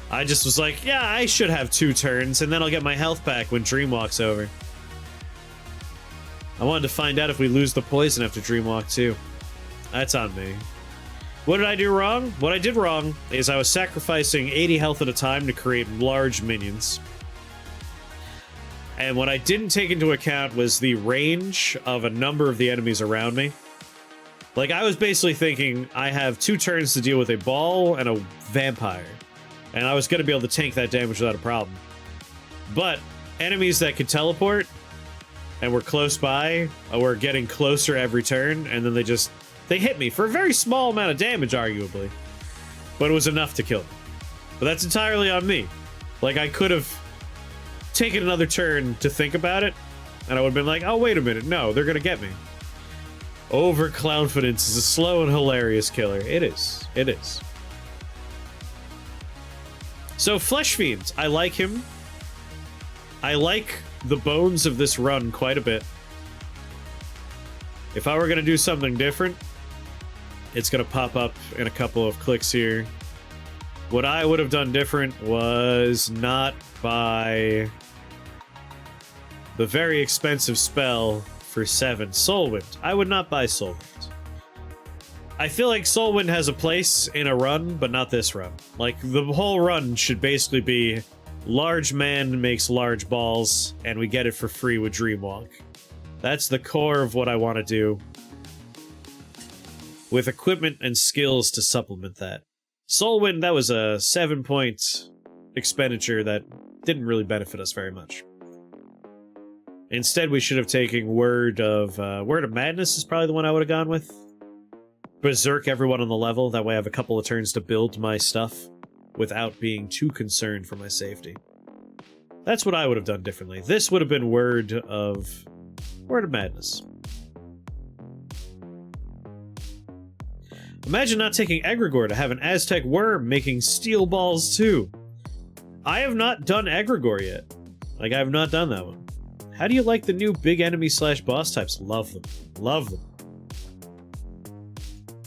I just was like, yeah, I should have 2 turns, and then I'll get my health back when Dreamwalk's over. I wanted to find out if we lose the poison after Dreamwalk, too. That's on me. What did I do wrong? What I did wrong is I was sacrificing 80 health at a time to create large minions. And what I didn't take into account was the range of a number of the enemies around me. Like, I was basically thinking I have 2 turns to deal with a ball and a vampire. And I was going to be able to tank that damage without a problem. But enemies that could teleport and were close by were getting closer every turn, and then they hit me for a very small amount of damage, arguably. But it was enough to kill me. But that's entirely on me. Like, I could have taken another turn to think about it, and I would have been like, oh, wait a minute, no, they're gonna get me. Overconfidence is a slow and hilarious killer. It is. It is. So, Flesh Fiends, I like him. I like the bones of this run quite a bit. If I were gonna do something different, it's gonna pop up in a couple of clicks here. What I would have done different was not buy the very expensive spell for 7, Soulwind. I would not buy Soulwind. I feel like Soulwind has a place in a run, but not this run. Like, the whole run should basically be large man makes large balls, and we get it for free with Dreamwalk. That's the core of what I want to do, with equipment and skills to supplement that. Soulwind, that was a 7-point expenditure that didn't really benefit us very much. Instead, we should have taken Word of Madness is probably the one I would have gone with. Berserk everyone on the level, that way I have a couple of turns to build my stuff without being too concerned for my safety. That's what I would have done differently. This would have been Word of Madness. Imagine not taking Egregore to have an Aztec worm making steel balls too. I have not done Egregore yet. Like, I have not done that one. How do you like the new big enemy slash boss types? Love them. Love them.